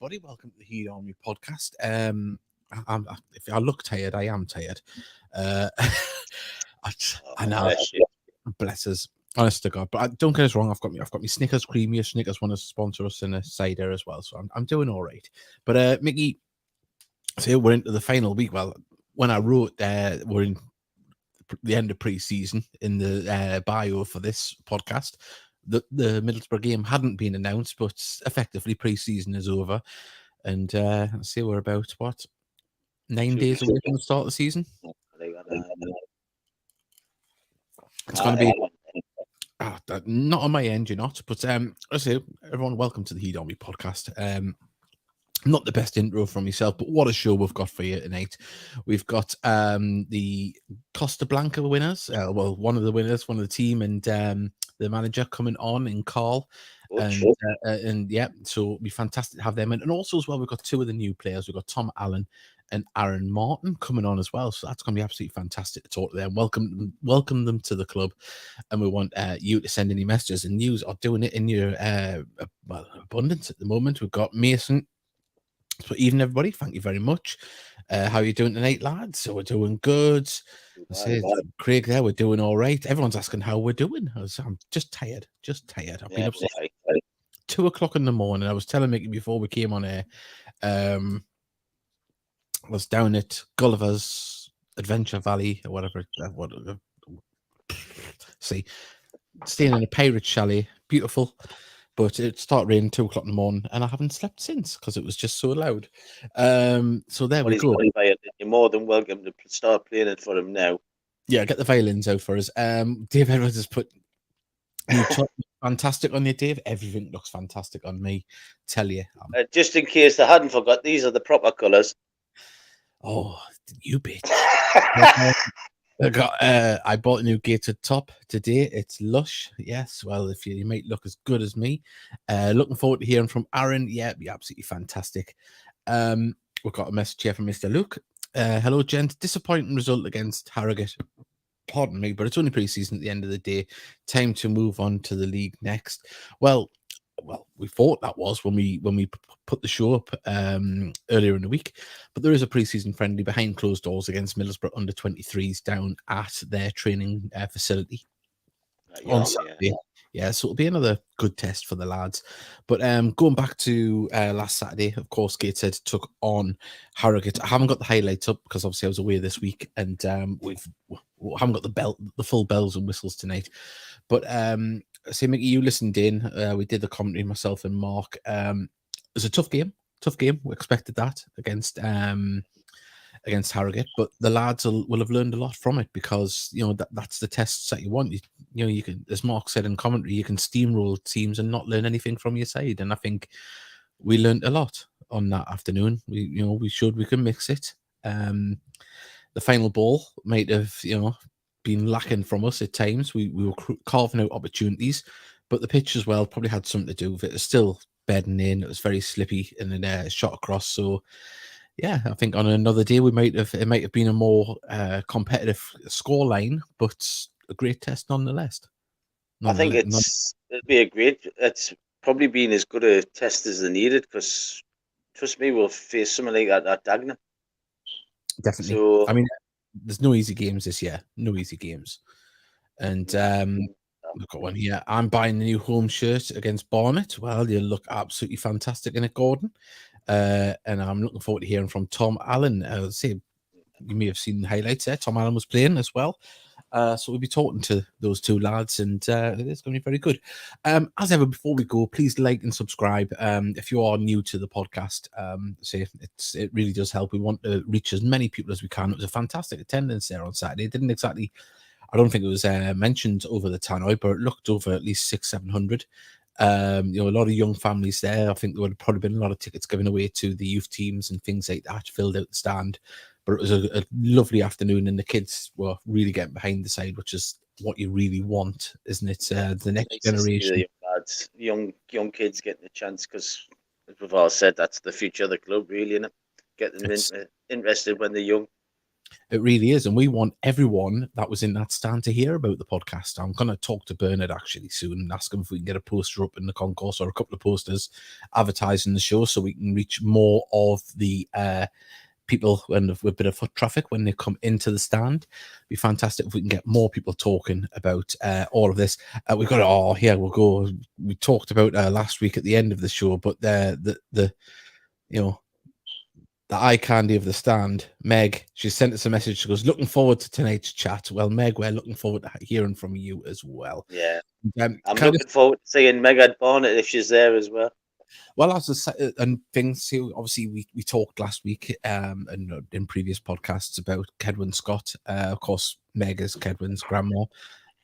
everybody. Welcome to the Heat Army podcast. If I look tired, I am tired. Uh, I know, bless us, honest to God. But don't get us wrong. I've got me Snickers creamy. Snickers want to sponsor us in a cider as well, so I'm doing all right. But Mickey, so we're into the final week. Well, when I wrote, we're in the end of pre-season in the bio for this podcast. The Middlesbrough game hadn't been announced, but effectively pre-season is over, and let's see, we're about 9 days away from the start of the season. It's going to be not on my end, you're not, but let's say everyone, welcome to the Heat Army podcast. Not the best intro from yourself, but what a show we've got for you tonight. We've got the Costa Blanc winners, one of the winners, one of the team, and the manager coming on in Carl. And yeah, so it'll be fantastic to have them in. And also as well, we've got two of the new players. We've got Tom Allen and Aaron Martin coming on as well. So that's going to be absolutely fantastic to talk to them. Welcome them to the club. And we want you to send any messages, and news are doing it in your abundance at the moment. We've got Mason. So evening, everybody. Thank you very much. How are you doing tonight, lads? So we're doing good. I say, Craig there, we're doing all right. Everyone's asking how we're doing. I'm just tired. I've been up since 2 o'clock in the morning. I was telling Mickey before we came on air. I was down at Gulliver's Adventure Valley or whatever. See, staying in a pirate chalet. Beautiful. But it started raining 2 o'clock in the morning, and I haven't slept since because it was just so loud. So there we go. You're more than welcome to start playing it for him now. Yeah, get the violins out for us. Dave Edwards has put fantastic on you, Dave. Everything looks fantastic on me. Tell you. Just in case they hadn't forgot, these are the proper colours. Oh, you bitch. I bought a new gated top today. It's lush. Yes. Well, if you might look as good as me. Looking forward to hearing from Aaron. Yeah, it'd be absolutely fantastic. We've got a message here from Mr. Luke. Hello, gents. Disappointing result against Harrogate. Pardon me, but it's only pre-season at the end of the day. Time to move on to the league next. Well, we thought that was when we put the show up earlier in the week, but there is a pre-season friendly behind closed doors against Middlesbrough under 23s down at their training facility on Saturday. Yeah, so it'll be another good test for the lads. But going back to last Saturday, of course, Gateshead took on Harrogate. I haven't got the highlights up because obviously I was away this week, and we haven't got the full bells and whistles tonight. But say, Mickey, you listened in. We did the commentary, myself and Mark. It was a tough game. We expected that against Harrogate, but the lads will have learned a lot from it because that's the tests that you want. You can, as Mark said in commentary, you can steamroll teams and not learn anything from your side. And I think we learned a lot on that afternoon. We showed we can mix it. The final ball might have been lacking from us at times. We were carving out opportunities, but the pitch as well probably had something to do with it. It's still bedding in. It was very slippy and then a shot across. So yeah, I think on another day it might have been a more competitive scoreline, but a great test nonetheless. I think it'll be a great. It's probably been as good a test as they needed because trust me, we'll face something like that at Dagenham. Definitely. So, I mean, there's no easy games this year. No easy games. And I've got one here. I'm buying the new home shirt against Barnet. Well, you look absolutely fantastic in it, Gordon. And I'm looking forward to hearing from Tom Allen. I'll say you may have seen the highlights there. Tom Allen was playing as well. So we'll be talking to those two lads, and it's going to be very good. As ever, before we go, please like and subscribe. If you are new to the podcast, it really does help. We want to reach as many people as we can. It was a fantastic attendance there on Saturday. It didn't exactly, I don't think it was mentioned over the tannoy, but it looked over at least 600-700. A lot of young families there. I think there would have probably been a lot of tickets given away to the youth teams and things like that, filled out the stand. But it was a lovely afternoon, and the kids were really getting behind the side, which is what you really want, isn't it? The next generation, young kids getting a chance, because as we've all said, that's the future of the club, really, isn't it? Get them interested when they're young. It really is. And we want everyone that was in that stand to hear about the podcast. I'm going to talk to Bernard actually soon and ask him if we can get a poster up in the concourse or a couple of posters advertising the show so we can reach more of the people and with a bit of foot traffic when they come into the stand. It'd be fantastic if we can get more people talking about all of this. We've got we'll go. We talked about last week at the end of the show, but the eye candy of the stand, Meg, she sent us a message. She goes, looking forward to tonight's chat. Well, Meg, we're looking forward to hearing from you as well. Yeah. I'm looking forward to seeing Meg Barnett if she's there as well. Well, and things too. Obviously, we talked last week and in previous podcasts about Kedwin Scott. Of course, Meg is Kedwin's grandma,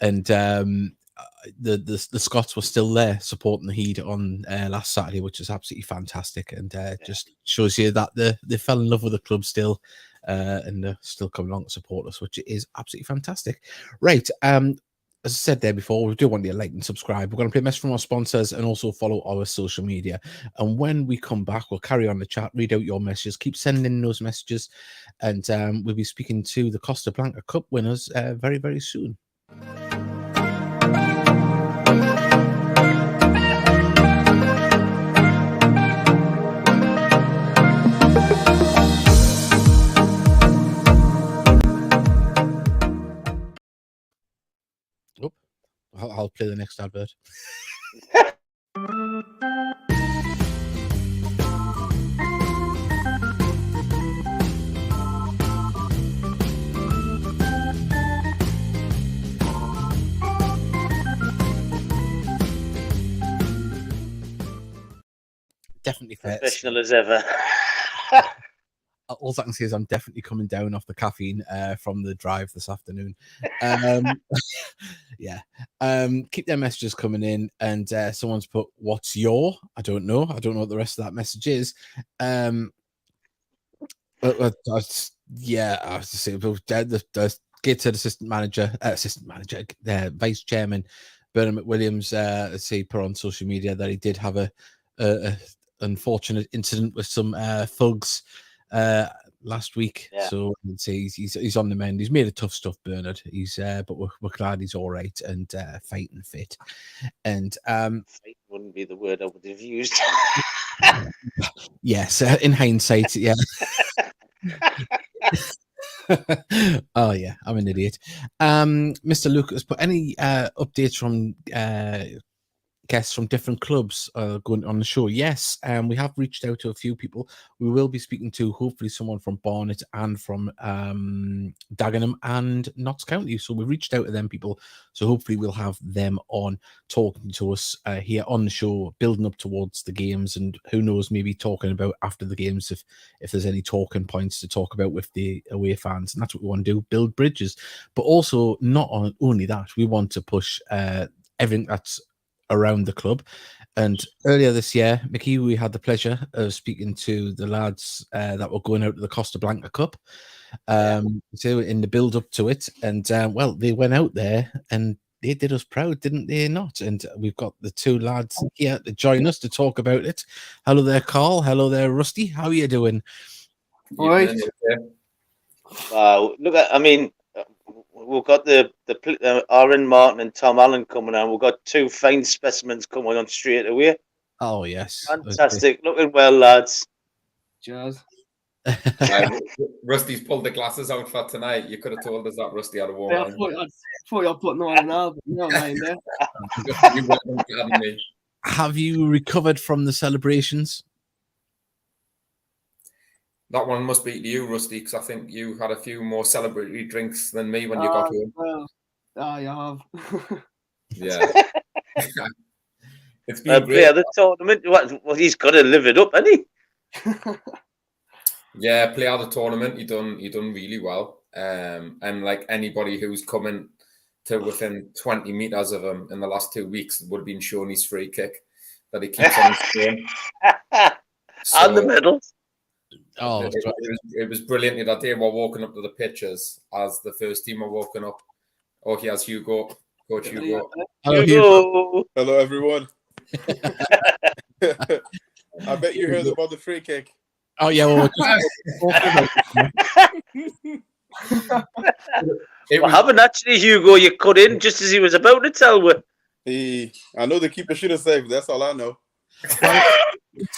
and the Scots were still there supporting the Heat on last Saturday, which is absolutely fantastic, and just shows you that they fell in love with the club still, and they're still coming along to support us, which is absolutely fantastic. Right. As I said there before, we do want you to like and subscribe. We're going to play a message from our sponsors and also follow our social media. And when we come back, we'll carry on the chat, read out your messages, keep sending in those messages, and we'll be speaking to the Costa Blanc Cup winners very, very soon. I'll play the next advert. Definitely professional as ever. All I can say is I'm definitely coming down off the caffeine from the drive this afternoon. Yeah. Keep their messages coming in, and someone's put, "What's your?" I don't know what the rest of that message is. I was to say the Gateshead assistant manager, vice chairman Bernard McWilliams. Let's see, put on social media that he did have a unfortunate incident with some thugs last week. So he's on the mend. He's made of tough stuff, Bernard. But we're glad he's all right and fighting fit. And fight wouldn't be the word I would have used. Yes, in hindsight, yeah. Oh yeah, I'm an idiot. Mr. Luke has put any updates from guests from different clubs going on the show. Yes, we have reached out to a few people. We will be speaking to hopefully someone from Barnet and from Dagenham and Notts County. So we reached out to them people. So hopefully we'll have them on talking to us here on the show, building up towards the games, and who knows, maybe talking about after the games if there's any talking points to talk about with the away fans. And that's what we want to do, build bridges. But also not only that, we want to push everything that's around the club. And earlier this year, Mickey, we had the pleasure of speaking to the lads that were going out to the Costa Blanc Cup, so in the build up to it. And well, they went out there and they did us proud, didn't they not? And we've got the two lads here to join us to talk about it. Hello there, Carl. Hello there, Rusty. How are you doing? All right. Look at, I mean, we've got the Aaron Martin and Tom Allen coming on. We've got two fine specimens coming on straight away. Oh yes, fantastic! Looking well, lads. Cheers. Rusty's pulled the glasses out for tonight. You could have told us that Rusty had a warm. I thought you were putting on an album. You know what I mean? Have you recovered from the celebrations? That one must be to you, Rusty, because I think you had a few more celebratory drinks than me when you got home. Well, you have. Yeah. It's been great. Player the tournament. Well, he's got to live it up, hasn't he? Yeah, player the tournament. He done really well. And like anybody who's coming to within 20 meters of him in the last 2 weeks would have been shown his free kick that he keeps on his and the medals. Oh, it was brilliant that day. We're walking up to the pitches as the first team are walking up. Oh, here's Hugo, Coach Hugo. Hello, Hugo. Hello, everyone. I bet you heard about the free kick. Oh yeah, well, What happened actually, Hugo? You cut in just as he was about to tell me. I know the keeper should have saved. That's all I know.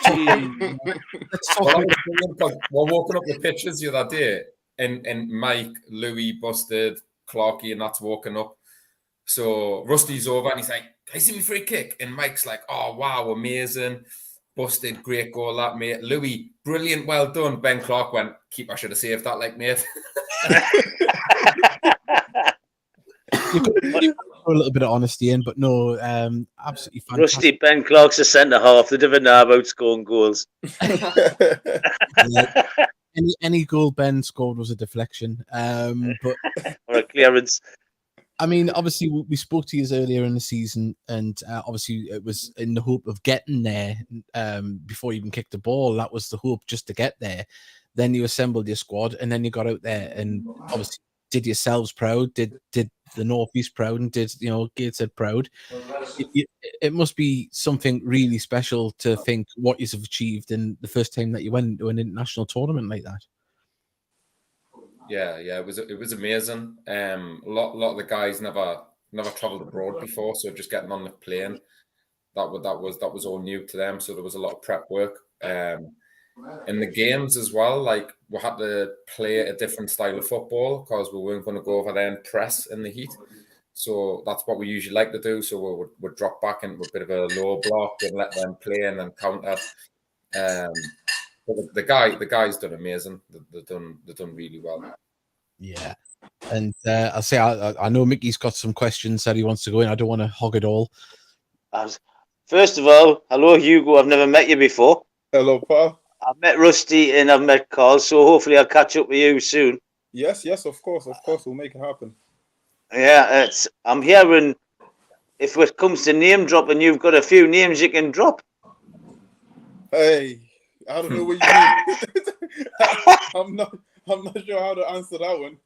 We're walking up the pitches the other day, and Mike, Louis, Busted, Clarkey, and that's walking up. So Rusty's over, and he's like, "Can I see me free kick?" And Mike's like, "Oh wow, amazing, Busted, great goal, that mate." Louis, brilliant, well done. Ben Clark went, "Keeper should have saved that, like mate." You've got a little bit of honesty in, but no, absolutely fantastic. Rusty, Ben Clark's a centre half. They never know about scoring goals. Yeah. Any goal Ben scored was a deflection, but or a clearance. I mean, obviously, we spoke to you earlier in the season, and obviously, it was in the hope of getting there before you even kicked the ball. That was the hope, just to get there. Then you assembled your squad, and then you got out there, and obviously did yourselves proud, did the Northeast proud, and did Gateshead proud. It must be something really special to think what you've achieved in the first time that you went into an international tournament like that. Yeah, it was amazing. A lot of the guys never travelled abroad before, so just getting on the plane, that was all new to them. So there was a lot of prep work. In the games as well, like we had to play a different style of football because we weren't going to go over there and press in the heat. So that's what we usually like to do. So we'd drop back into a bit of a low block and let them play and then counter. But the guys done amazing. They've done really well. Yeah, and I'll say I know Mickey's got some questions that he wants to go in. I don't want to hog it all. First of all, hello Hugo. I've never met you before. Hello, pal. I've met Rusty and I've met Carl, so hopefully I'll catch up with you soon. Yes, of course, we'll make it happen. Yeah, I'm hearing if it comes to name dropping, you've got a few names you can drop. Hey, I don't know what you mean. I'm not sure how to answer that one.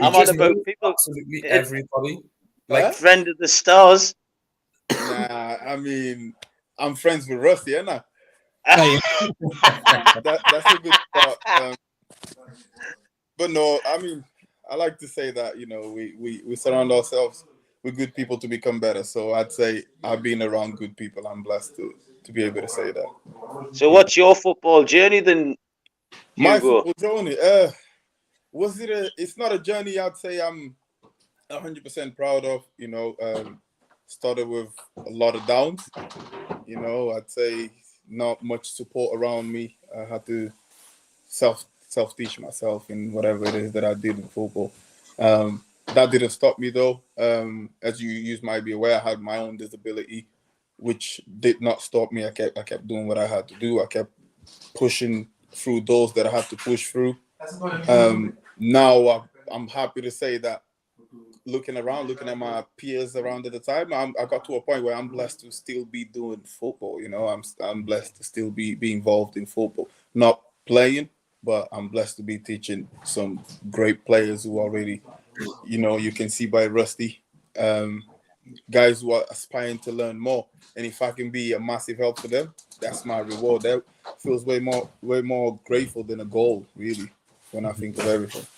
I'm on about people. Absolutely everybody. Like friend of the stars. Nah, I mean, I'm friends with Rusty, ain't I? That's a good start. But no, I mean, I like to say that, we surround ourselves with good people to become better. So I'd say I've been around good people. I'm blessed to be able to say that. So what's your football journey then, Hugo? My football journey? It's not a journey I'd say I'm 100% proud of. Started with a lot of downs. I'd say not much support around me. I had to self-teach myself in whatever it is that I did in football. That didn't stop me though. As you might be aware, I had my own disability, which did not stop me. I kept doing what I had to do. I kept pushing through those that I had to push through. Now I'm happy to say that looking at my peers around at the time, I got to a point where I'm blessed to still be doing football. I'm blessed to still be involved in football, not playing, but I'm blessed to be teaching some great players who already, you can see by Rusty, guys who are aspiring to learn more. And if I can be a massive help for them, that's my reward. That feels way more grateful than a goal, really, when I think of everything.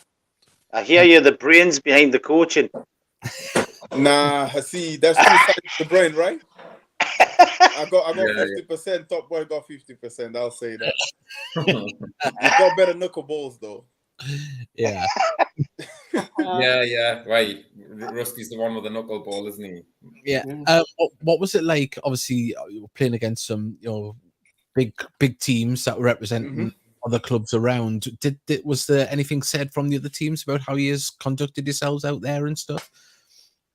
I hear you're the brains behind the coaching. Nah, I see. That's two sides of the brain, right? I got 50%. Yeah. Top boy got 50%. I'll say that. You got better knuckleballs, though. Yeah. Yeah. Right. Rusty's the one with the knuckleball, isn't he? Yeah. What was it like? Obviously, you were playing against some, big teams that were representing other clubs around. Was there anything said from the other teams about how you conducted yourselves out there and stuff?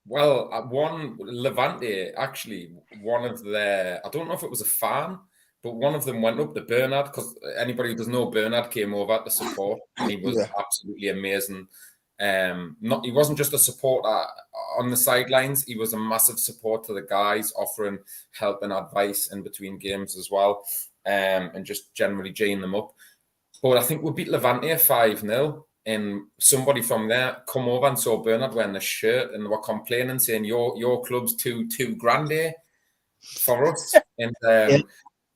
Well, one Levante, actually, one of their, I don't know if it was a fan, but one of them went up to Bernard, because anybody who doesn't know, Bernard came over to support, and he was absolutely amazing. He wasn't just a supporter on the sidelines, he was a massive support to the guys, offering help and advice in between games as well, and just generally G'ing them up. But I think we beat Levante 5-0. And somebody from there come over and saw Bernard wearing a shirt, and they were complaining, saying your club's too grande for us. And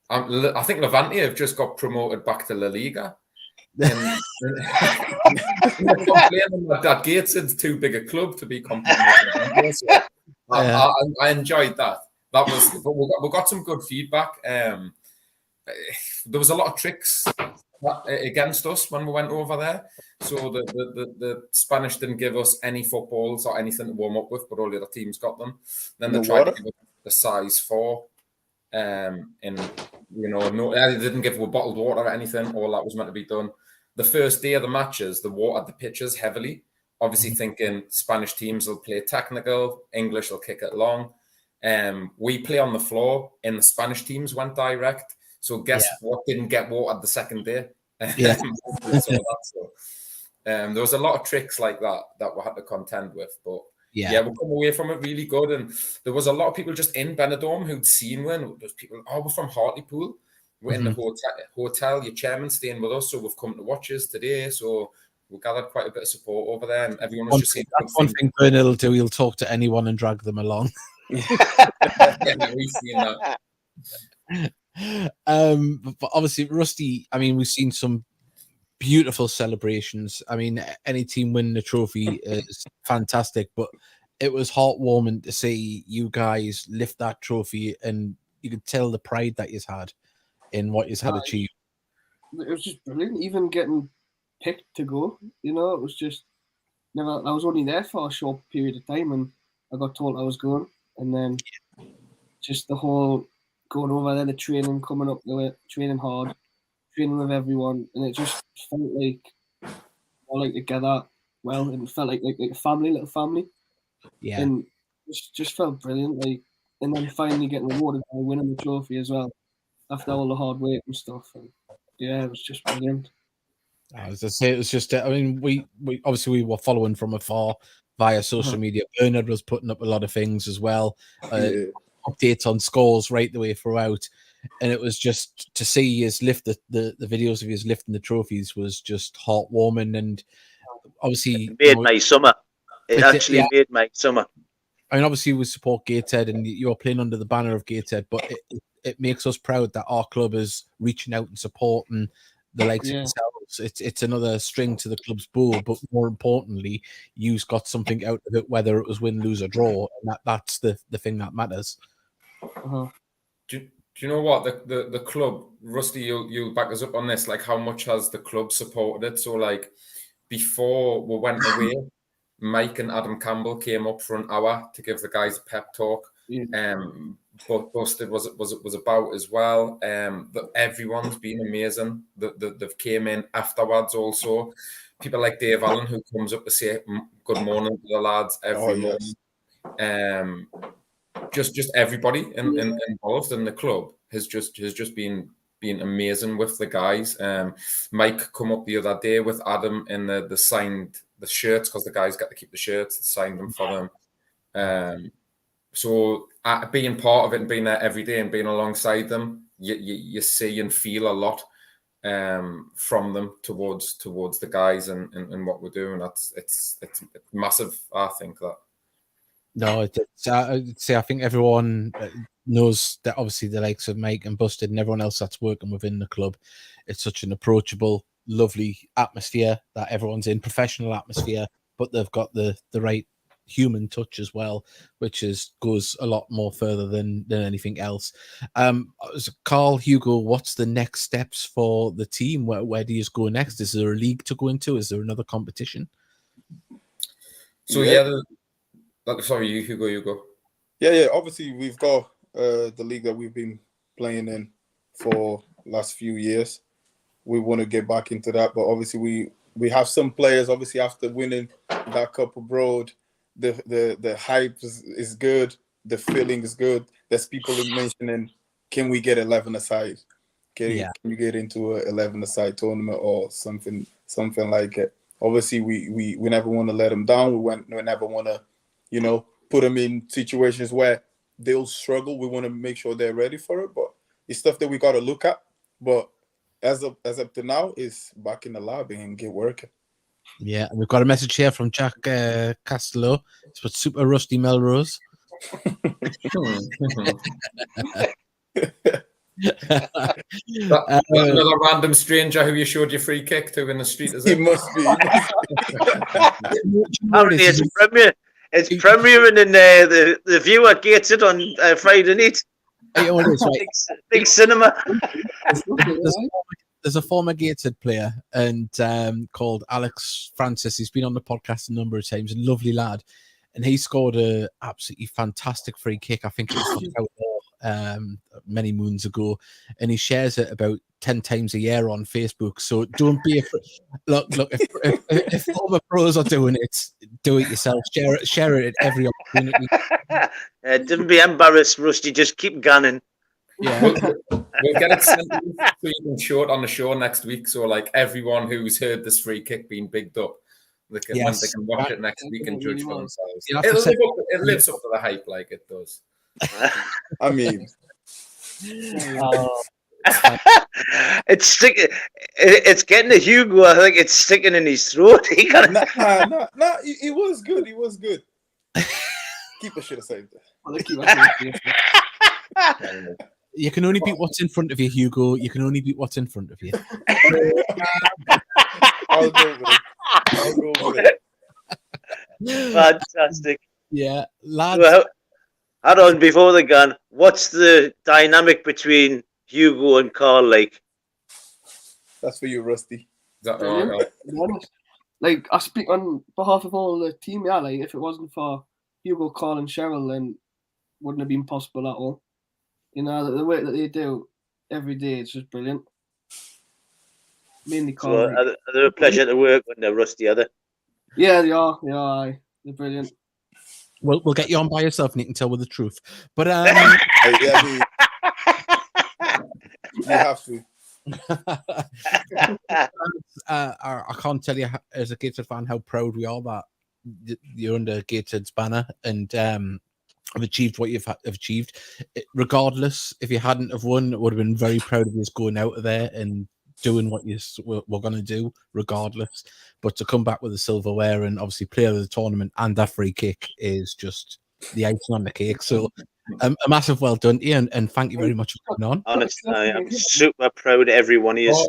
I think Levante have just got promoted back to La Liga. And complaining that Gateshead's too big a club to be competing with. So I enjoyed that. That was, but we got some good feedback. There was a lot of tricks against us when we went over there. So the Spanish didn't give us any footballs or anything to warm up with, but all the other teams got them. Then they tried to give us the size 4. And no, they didn't give us bottled water or anything. All that was meant to be done. The first day of the matches, they watered the pitches heavily, obviously thinking Spanish teams will play technical, English will kick it long. We play on the floor, and the Spanish teams went direct. So guess what didn't get watered the second day? There was a lot of tricks like that we had to contend with, but we come away from it really good. And there was a lot of people just in Benidorm who'd seen one. There's people, we're from Hartlepool. We're in the hotel. Your chairman's staying with us, so we've come to watch us today. So we gathered quite a bit of support over there, and everyone was just saying. That's one thing Bernard will do. He'll talk to anyone and drag them along. We've seen that. But obviously, Rusty, I mean, we've seen some beautiful celebrations. I mean, any team winning the trophy is fantastic, but it was heartwarming to see you guys lift that trophy, and you could tell the pride that you've had in what you've had achieved. It was just brilliant. Even getting picked to go, it was just I was only there for a short period of time, and I got told I was going, and then just the whole going over there, the training, coming up to it, training hard, training with everyone, and it just felt like all like together well, and it felt like a family, little family. Yeah, and it just felt brilliant. And then finally getting rewarded by winning the trophy as well, after all the hard work and stuff. And it was just brilliant. As I say, it was just. I mean, we obviously we were following from afar via social media. Bernard was putting up a lot of things as well, updates on scores right the way throughout, and it was just to see his lift the videos of his lifting the trophies was just heartwarming, and obviously it made my summer. It actually made my summer. I mean, obviously we support Gateshead, and you're playing under the banner of Gateshead, but it makes us proud that our club is reaching out and supporting the likes of themselves. It's another string to the club's bow, but more importantly, you've got something out of it, whether it was win, lose, or draw, and that's the thing that matters. Do you know what the club, Rusty? You'll back us up on this. Like, how much has the club supported it? So, like, before we went away, Mike and Adam Campbell came up for an hour to give the guys a pep talk. But Busted was about as well. Everyone's been amazing. They've came in afterwards also. People like Dave Allen, who comes up to say good morning to the lads every morning. Just everybody involved in the club has just been amazing with the guys. Mike come up the other day with Adam in the signed the shirts, because the guys got to keep the shirts, signed them for them. So being part of it and being there every day and being alongside them, you see and feel a lot from them towards the guys and what we're doing. It's massive. I think that. No, I'd say I think everyone knows that obviously the likes of Mike and Busted and everyone else that's working within the club, it's such an approachable, lovely atmosphere that everyone's in, professional atmosphere, but they've got the right human touch as well, which goes a lot more further than anything else. Carl, Hugo, what's the next steps for the team? Where do you go next? Is there a league to go into? Is there another competition? So sorry, Hugo, you go. Yeah. Obviously, we've got the league that we've been playing in for last few years. We want to get back into that, but obviously we have some players. Obviously, after winning that cup abroad, the hype is good. The feeling is good. There's people mentioning, can we get 11-a-side? Can you get into a 11-a-side tournament or something like it? Obviously, we never want to let them down. We never want to, put them in situations where they'll struggle. We want to make sure they're ready for it. But it's stuff that we got to look at. But as up to now, is back in the lobby and get working. Yeah, and we've got a message here from Jack Castello. It's for Super Rusty Melrose. Another random stranger who you showed your free kick to in the street, is It it? must be. Apparently it's premiere. It's premiering in the viewer gets it on Friday night. Big cinema. There's a former Gateshead player and called Alex Francis. He's been on the podcast a number of times. A lovely lad, and he scored a absolutely fantastic free kick. I think it was from many moons ago, and he shares it about 10 times a year on Facebook. So don't be afraid. Look, if former pros are doing it, do it yourself. Share it at every opportunity. Don't be embarrassed, Rusty. Just keep gunning. Yeah. We'll get it sent so you can show it on the show next week. So like everyone who's heard this free kick being bigged up, they can watch it next week and judge for themselves. It lives up to the hype, like it does. I mean, it's getting to Hugo. I think it's sticking in his throat. He got it was good. It was good. Keep the shit aside. You can only beat what's in front of you, Hugo. You can only beat what's in front of you. I'll go with it. Fantastic. Yeah, lads. Well, hold on, before the gun, what's the dynamic between Hugo and Carl like? That's for you, Rusty. Like, I speak on behalf of all the team. Yeah, like if it wasn't for Hugo, Carl, and Cheryl, then wouldn't have been possible at all. You know, the work that they do every day is just brilliant. Mainly Carl. So are they a pleasure to work when they're Rusty, are they? Yeah, they are. They're brilliant. We'll get you on by yourself, and you can tell with the truth. But you have to. I can't tell you as a Gateshead fan how proud we are that you're under Gateshead's banner and have achieved what you've achieved. Regardless, if you hadn't have won, it would have been very proud of you going out of there and doing what you were going to do, regardless. But to come back with the silverware and obviously player of the tournament and that free kick is just the icing on the cake. So a massive well done, Ian, and thank you very much for coming on. Honestly, I am super proud of every one of you.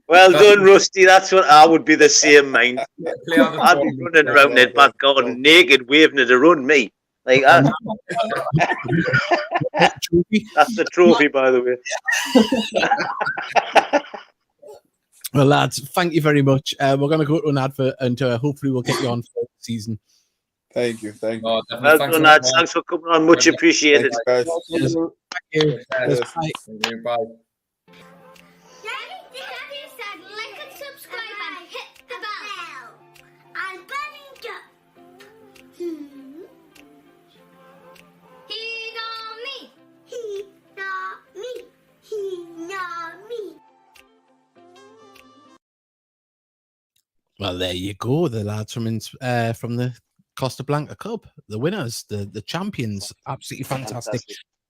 Well done, Rusty. That's what I would be the same mind. I'd be running around that back garden naked, waving at the run, me. Like that. That's the trophy, by the way. Well, lads, thank you very much. We're going to go to an advert and hopefully we'll get you on for the season. Thank you. Well done, lads. Thanks for coming on. Much appreciated. Thanks, Thank you. Bye. Well, there you go. The lads from the Costa Blanc Cup, the winners, the champions. Absolutely fantastic.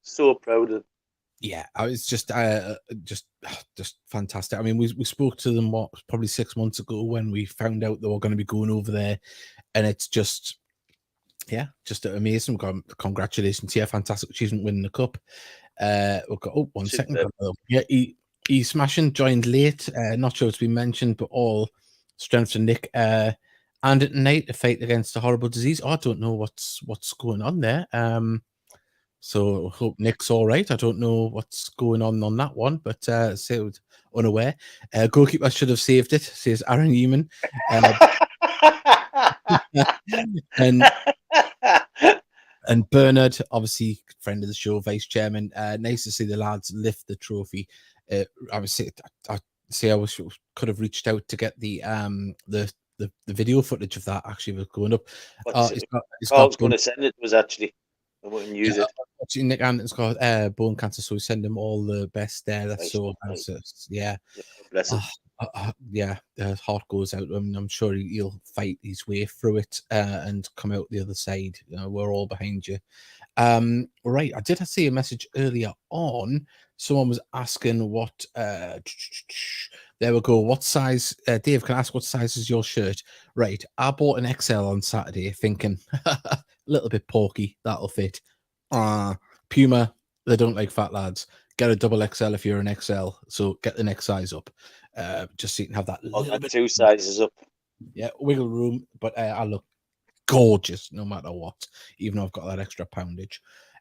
So proud of them. Yeah, I was just fantastic. I mean, we spoke to them probably 6 months ago when we found out they were going to be going over there, and it's just amazing. Congratulations here, fantastic achievement winning the cup. We've got 1 second. Yeah, he smashing joined late. Not sure it's been mentioned, but all strength to Nick and at night to fight against a horrible disease. I don't know what's going on there. So hope Nick's all right. I don't know what's going on that one, but so unaware. Goalkeeper should have saved it, says Aaron Eamon. And Bernard, obviously friend of the show, vice chairman. Nice to see the lads lift the trophy. I wish we could have reached out to get the video footage of that actually was going up. Carl's going to send it to us actually. I wouldn't use it. Nick Anderton's got bone cancer, so we send him all the best there. That's so yeah. Bless him. Yeah, heart goes out to him. I'm sure he'll fight his way through it and come out the other side. We're all behind you. Right, I did see a message earlier on. Someone was asking what. There we go. What size? Dave, can I ask what size is your shirt? Right, I bought an XL on Saturday, thinking a little bit porky, that'll fit. Puma, they don't like fat lads. Get a double XL if you're an XL, so get the next size up, just so you can have that little bit 2 sizes up. Yeah, wiggle room, but I look gorgeous no matter what, even though I've got that extra poundage.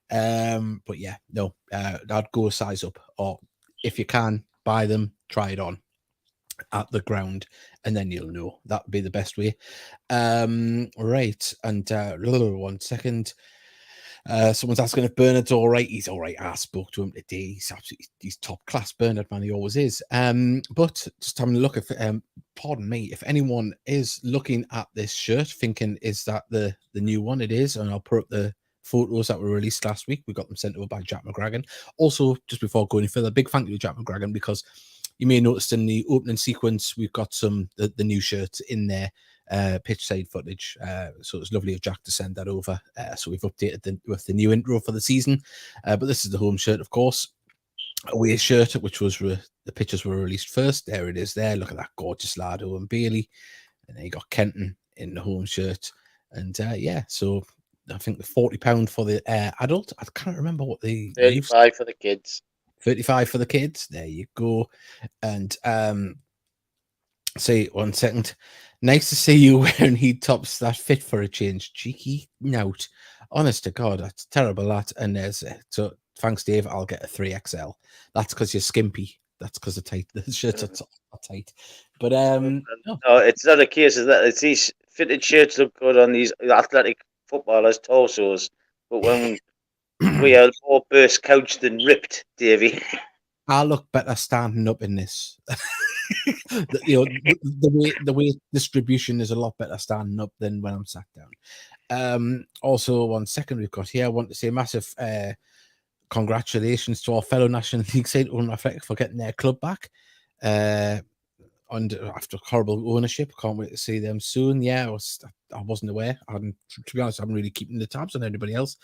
But yeah, no, I'd go a size up, or if you can buy them, try it on at the ground, and then you'll know. That would be the best way. Right, and 1 second. Someone's asking if Bernard's all right. He's all right. I spoke to him today. He's top class, Bernard, man. He always is. But just having a look at, pardon me, if anyone is looking at this shirt, thinking is that the new one, it is, and I'll put up the photos that were released last week. We got them sent over by Jack McGragan. Also, just before going further, big thank you to Jack McGragan, because you may have noticed in the opening sequence we've got some the new shirts in there. Pitch side footage, so it's lovely of Jack to send that over. So we've updated with the new intro for the season, but this is the home shirt, of course. Away shirt, which was the pictures were released first. There it is. There, look at that gorgeous lad, Owen Bailey, and then you got Kenton in the home shirt, and yeah. So I think the £40 for the adult. I can't remember what the 35 for the kids. 35 for the kids. There you go, and say 1 second. Nice to see you wearing heat tops that fit for a change. Cheeky note. Honest to God, that's terrible, that. And there's so thanks, Dave. I'll get a 3XL. That's because you're skimpy. That's because of tight. The shirts are tight. But no, it's not a case of that. It's these fitted shirts look good on these athletic footballers' torsos, but when we are more burst couched than ripped, Davey. I look better standing up in this. The weight distribution is a lot better standing up than when I'm sat down. Also, 1 second, we've got here. I want to say massive congratulations to our fellow National League side for getting their club back. And after horrible ownership, can't wait to see them soon. Yeah, I wasn't aware. To be honest, I'm really keeping the tabs on anybody else.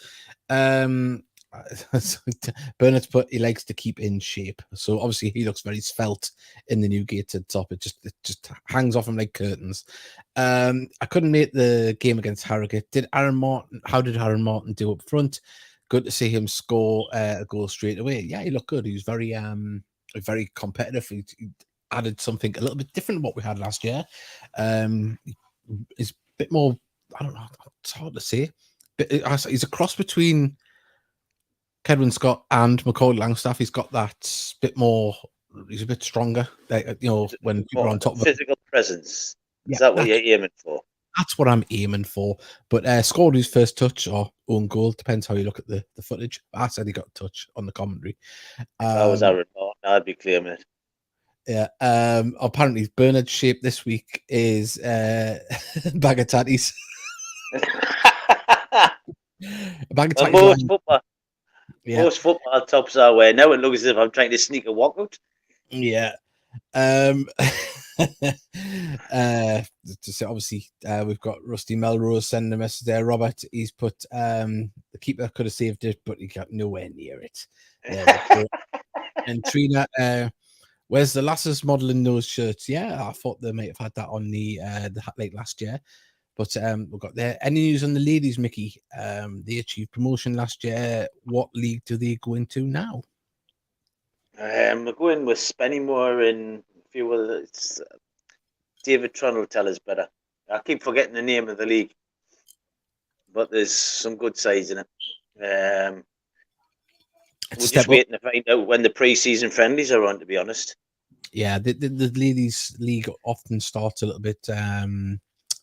Bernard's put he likes to keep in shape, so obviously he looks very svelte in the new gated top. It just hangs off him like curtains. I couldn't make the game against Harrogate. How did Aaron Martin do up front? Good to see him score a goal straight away. Yeah, he looked good. He was very competitive. He added something a little bit different to what we had last year. He's a bit more, I don't know, it's hard to say, but he's a cross between Kedwin Scott and McCall Langstaff. He's got that bit more. He's a bit stronger. When people are on top of physical presence. Is that what you're aiming for? That's what I'm aiming for. But scored his first touch or own goal. Depends how you look at the footage. I said he got a touch on the commentary. That was Aaron Martin. I'd be clear, mate. Yeah. Apparently, Bernard's shape this week is bag of tatties. A bag of tatties. Most football tops are wearing. Now it looks as if I'm trying to sneak a walkout. Yeah. Obviously, we've got Rusty Melrose sending a message there. Robert, he's put the keeper could have saved it, but he got nowhere near it. And Trina, where's the lasses modelling those shirts? Yeah, I thought they might have had that on the late last year. But we've got there. Any news on the ladies, Mickey? They achieved promotion last year. What league do they go into now? We're going with Spennymoor and a few other. David Tron will tell us better. I keep forgetting the name of the league, but there's some good sides in it. We're just waiting to find out when the pre-season friendlies are on, to be honest. Yeah, the ladies league often starts a little bit.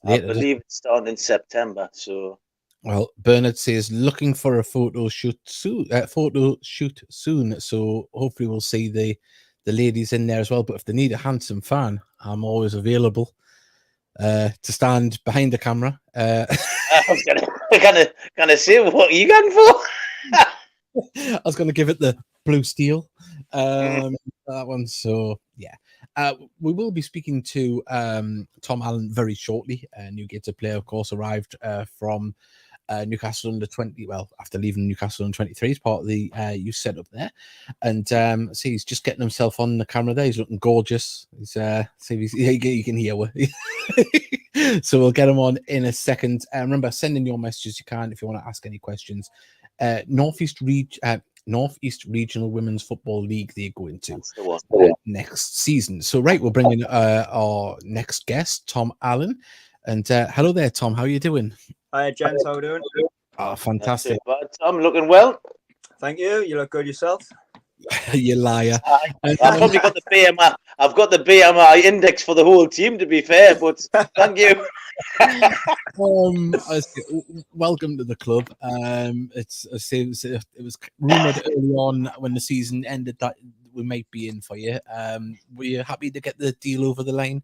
I believe it's starting in September. So, well, Bernard says looking for a photo shoot soon. So hopefully we'll see the ladies in there as well. But if they need a handsome fan, I'm always available to stand behind the camera. I was gonna say, what are you going for? I was going to give it the blue steel. That one. So yeah. We will be speaking to Tom Allen very shortly. Newgate's player, of course, arrived from Newcastle under 20. Well, after leaving Newcastle under 23, he's part of the youth setup there. And see, he's just getting himself on the camera there. He's looking gorgeous. He's you can hear So we'll get him on in a second. Remember, send in your messages. You can if you want to ask any questions. Northeast Regional Women's Football League they're going to That's the one. next season. So right, we'll bring in our next guest, Tom Allen. And hello there, Tom. How are you doing? Hi, gents. How are you doing? Oh, Not fantastic. too bad. I'm looking well. Thank you. You look good yourself. You liar. I've probably got the BMI. I've got the BMI index for the whole team, to be fair. But thank you. Welcome to the club. It was rumored early on when the season ended that we might be in for you. Were you happy to get the deal over the line?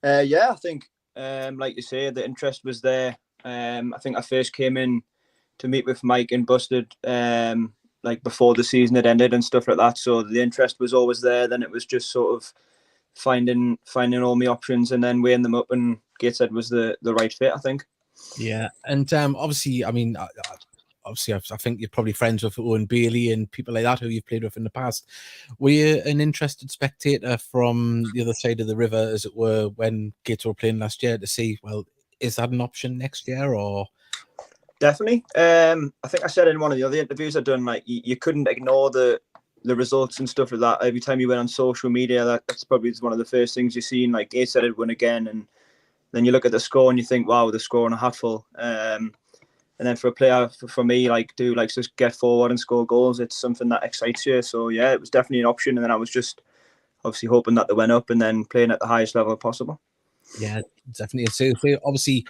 Yeah, I think, like you say, the interest was there. I think I first came in to meet with Mike and Busted like before the season had ended and stuff like that. So the interest was always there. Then it was just sort of finding all my options and then weighing them up, and Gateshead was the right fit, I think. Yeah, and obviously, I mean, I think you're probably friends with Owen Bailey and people like that who you've played with in the past. Were you an interested spectator from the other side of the river, as it were, when Gateshead were playing last year to see, well, is that an option next year or? Definitely. I think I said in one of the other interviews I've done, like you couldn't ignore the results and stuff like that. Every time you went on social media, that's probably one of the first things you've seen. Like Gateshead had won again, and then you look at the score and you think, wow, they're scoring a hatful. And then for a player, for me, who likes to get forward and score goals, it's something that excites you. So yeah, it was definitely an option. And then I was just obviously hoping that they went up and then playing at the highest level possible. Yeah, definitely. So obviously,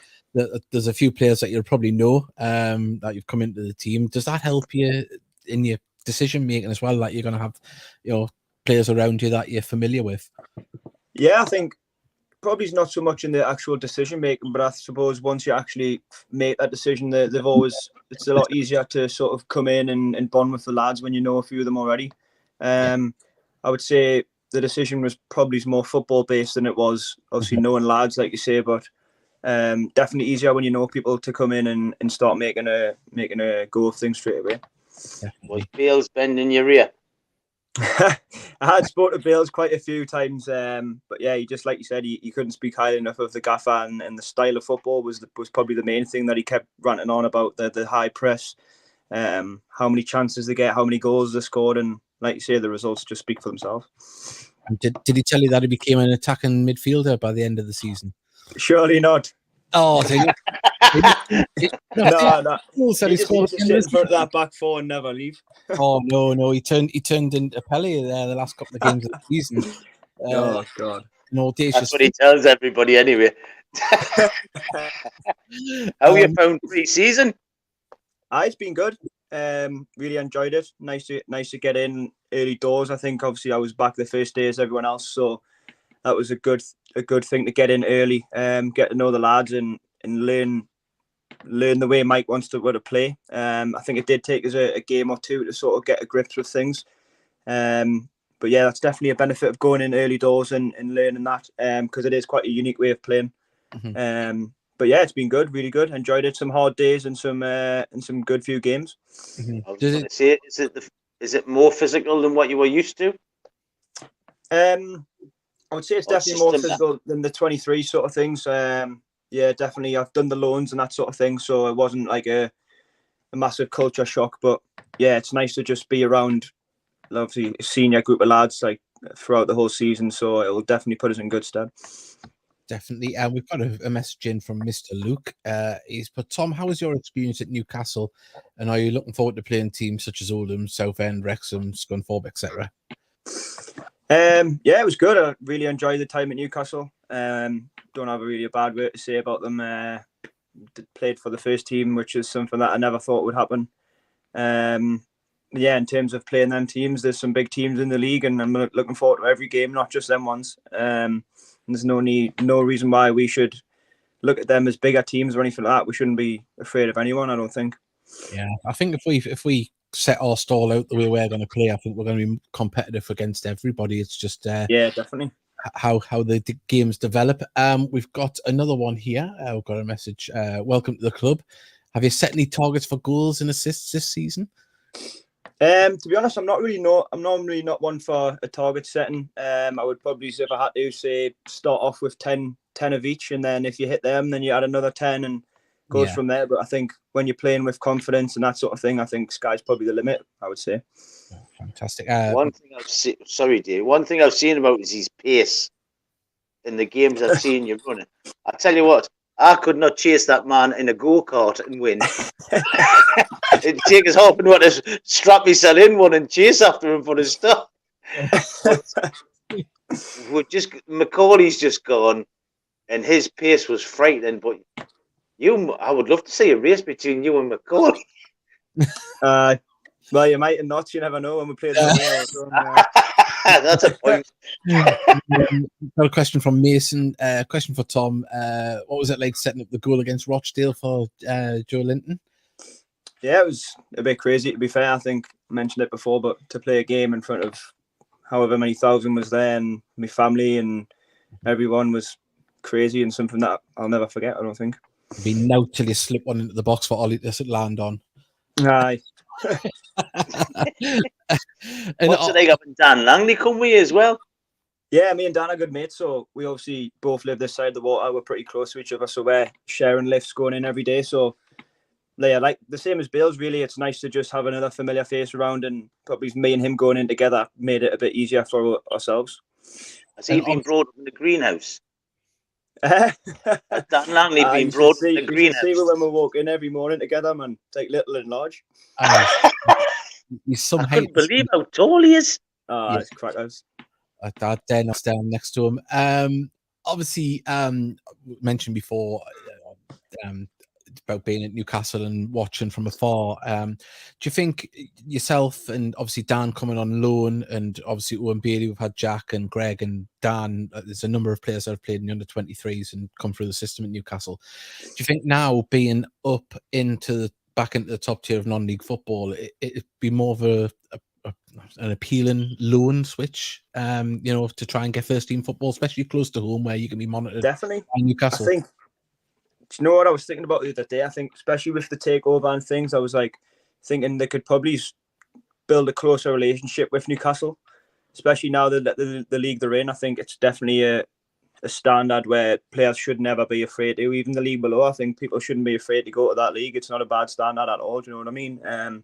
there's a few players that you'll probably know that you've come into the team. Does that help you in your decision making as well? Like you're going to have, players around you that you're familiar with. Yeah, I think probably not so much in the actual decision making, but I suppose once you actually make that decision, it's a lot easier to sort of come in and bond with the lads when you know a few of them already. I would say the decision was probably more football based than it was obviously knowing lads, like you say, but definitely easier when you know people to come in and start making a go of things straight away. Was Bale's bending your ear? I had spoken to Bales quite a few times, but yeah, he just, like you said, he couldn't speak highly enough of the gaffer, and the style of football was probably the main thing that he kept ranting on about, the high press, how many chances they get, how many goals they scored, and like you say, the results just speak for themselves. And did he tell you that he became an attacking midfielder by the end of the season? Surely not. Oh, no. He said he just needs to sit in front of that back four and never leave. Oh no, he turned into Pele there the last couple of games of the season. Oh God! That's what he tells everybody anyway. How you found pre-season? It's been good. Really enjoyed it. Nice to get in early doors. I think obviously I was back the first day as everyone else, so that was a good thing to get in early. Get to know the lads and learn the way Mike wants to play. I think it did take us a game or two to sort of get a grips with things. But yeah, that's definitely a benefit of going in early doors and learning that, because it is quite a unique way of playing. Mm-hmm. But yeah, it's been good, really good. Enjoyed it. Some hard days and some good few games. Mm-hmm. I was going to say, is it more physical than what you were used to? I would say it's definitely more physical than the 23 sort of things. Yeah, definitely. I've done the loans and that sort of thing, so it wasn't like a massive culture shock. But yeah, it's nice to just be around, obviously, a senior group of lads like throughout the whole season. So it will definitely put us in good stead. Definitely. We've got a message in from Mr. Luke. He's put, Tom, how was your experience at Newcastle? And are you looking forward to playing teams such as Oldham, Southend, Wrexham, Scunthorpe, etc.? Yeah, it was good. I really enjoyed the time at Newcastle. Don't have a bad word to say about them. Played for the first team, which is something that I never thought would happen. Yeah, in terms of playing them teams, there's some big teams in the league, and I'm looking forward to every game, not just them ones. There's no reason why we should look at them as bigger teams or anything like that. We shouldn't be afraid of anyone, I don't think. Yeah, I think if we set our stall out the way we're going to play, I think we're going to be competitive against everybody. It's just yeah, definitely how the games develop. We've got another one here. We've got a message. Welcome to the club. Have you set any targets for goals and assists this season? To be honest, I'm normally not one for a target setting. I would probably, if I had to, say start off with 10 10 of each, and then if you hit them, then you add another 10 and goes from there. But I think when you're playing with confidence and that sort of thing, I think sky's probably the limit, I would say. Fantastic. One thing I've seen, sorry, Dave. One thing I've seen about is his pace in the games I've seen you running. I tell you what, I could not chase that man in a go-kart and win. It'd take us half an hour to strap myself in one and chase after him for his stuff. Macaulay's just gone, and his pace was frightening. But I would love to see a race between you and Macaulay. Well, you might not. You never know when we play that. That's a point. Got a question from Mason. Question for Tom. What was it like setting up the goal against Rochdale for Joe Linton? Yeah, it was a bit crazy, to be fair. I think I mentioned it before, but to play a game in front of however many thousand was there, and my family and everyone, was crazy and something that I'll never forget, I don't think. It'd be now till you slip one into the box for Ollie to land on. Aye. What's it like up in Dan Langley come with you as well? Yeah, me and Dan are good mates, so we obviously both live this side of the water. We're pretty close to each other, so we're sharing lifts going in every day. So yeah, like the same as Bill's, really. It's nice to just have another familiar face around, and probably me and him going in together made it a bit easier for ourselves. Has he been brought up in the greenhouse? Dan Langley being brought up in the greenhouse. You see when we walk in every morning together, man. Take little and large. I couldn't believe how tall he is. It's crackers. That Dennis down next to him. Obviously, mentioned before about being at Newcastle and watching from afar. Do you think yourself and obviously Dan coming on loan, and obviously Owen Bailey, we've had Jack and Greg and Dan, there's a number of players that have played in the under-23s and come through the system at Newcastle. Do you think now being up back into the top tier of non-league football, it'd be more of an appealing loan switch, to try and get first team football, especially close to home where you can be monitored? Definitely. By Newcastle. I think, do you know what I was thinking about the other day? I think, especially with the takeover and things, I was like thinking they could probably build a closer relationship with Newcastle, especially now that the league they're in. I think it's definitely a standard where players should never be afraid to. Even the league below, I think people shouldn't be afraid to go to that league. It's not a bad standard at all. Do you know what I mean? And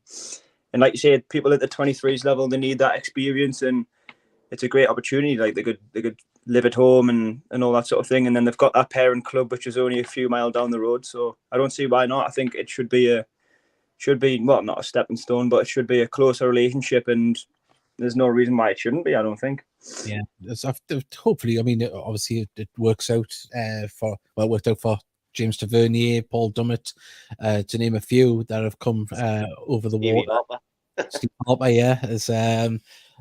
like you said, people at the 23s level, they need that experience, and it's a great opportunity. Like they could live at home and all that sort of thing. And then they've got that parent club, which is only a few miles down the road. So I don't see why not. I think it should be well, not a stepping stone, but it should be a closer relationship, and there's no reason why it shouldn't be, I don't think. Yeah, hopefully. I mean, obviously it works out it worked out for James Tavernier, Paul Dummett, to name a few that have come over the water. Steve Harper, yeah, as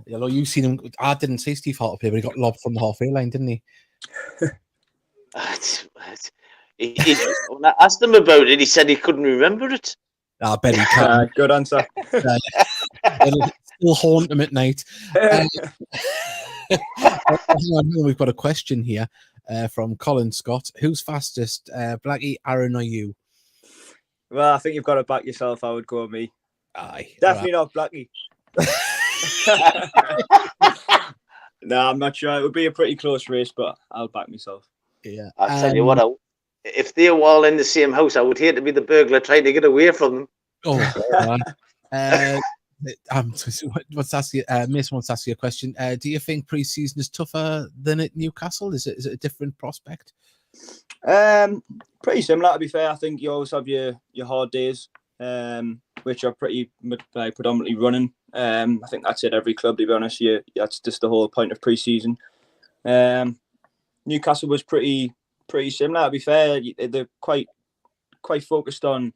you've seen him. I didn't see Steve Harper play, but he got lobbed from the halfway line, didn't he? When I asked him about it, he said he couldn't remember it. I bet he can. Good answer. It'll still haunt him at night. We've got a question here from Colin Scott. Who's fastest, Blackie, Aaron, or you? Well, I think you've got to back yourself. I would go with me. Aye, definitely not Blackie. No, I'm not sure. It would be a pretty close race, but I'll back myself. Yeah, I'll tell you what, if they were all in the same house, I would hate to be the burglar trying to get away from them. Oh, Mason wants to ask you a question. Do you think pre-season is tougher than at Newcastle? Is it a different prospect? Pretty similar, to be fair. I think you always have your hard days, which are pretty predominantly running. I think that's at every club, to be honest. That's just the whole point of pre-season. Newcastle was pretty similar, to be fair. They're quite focused on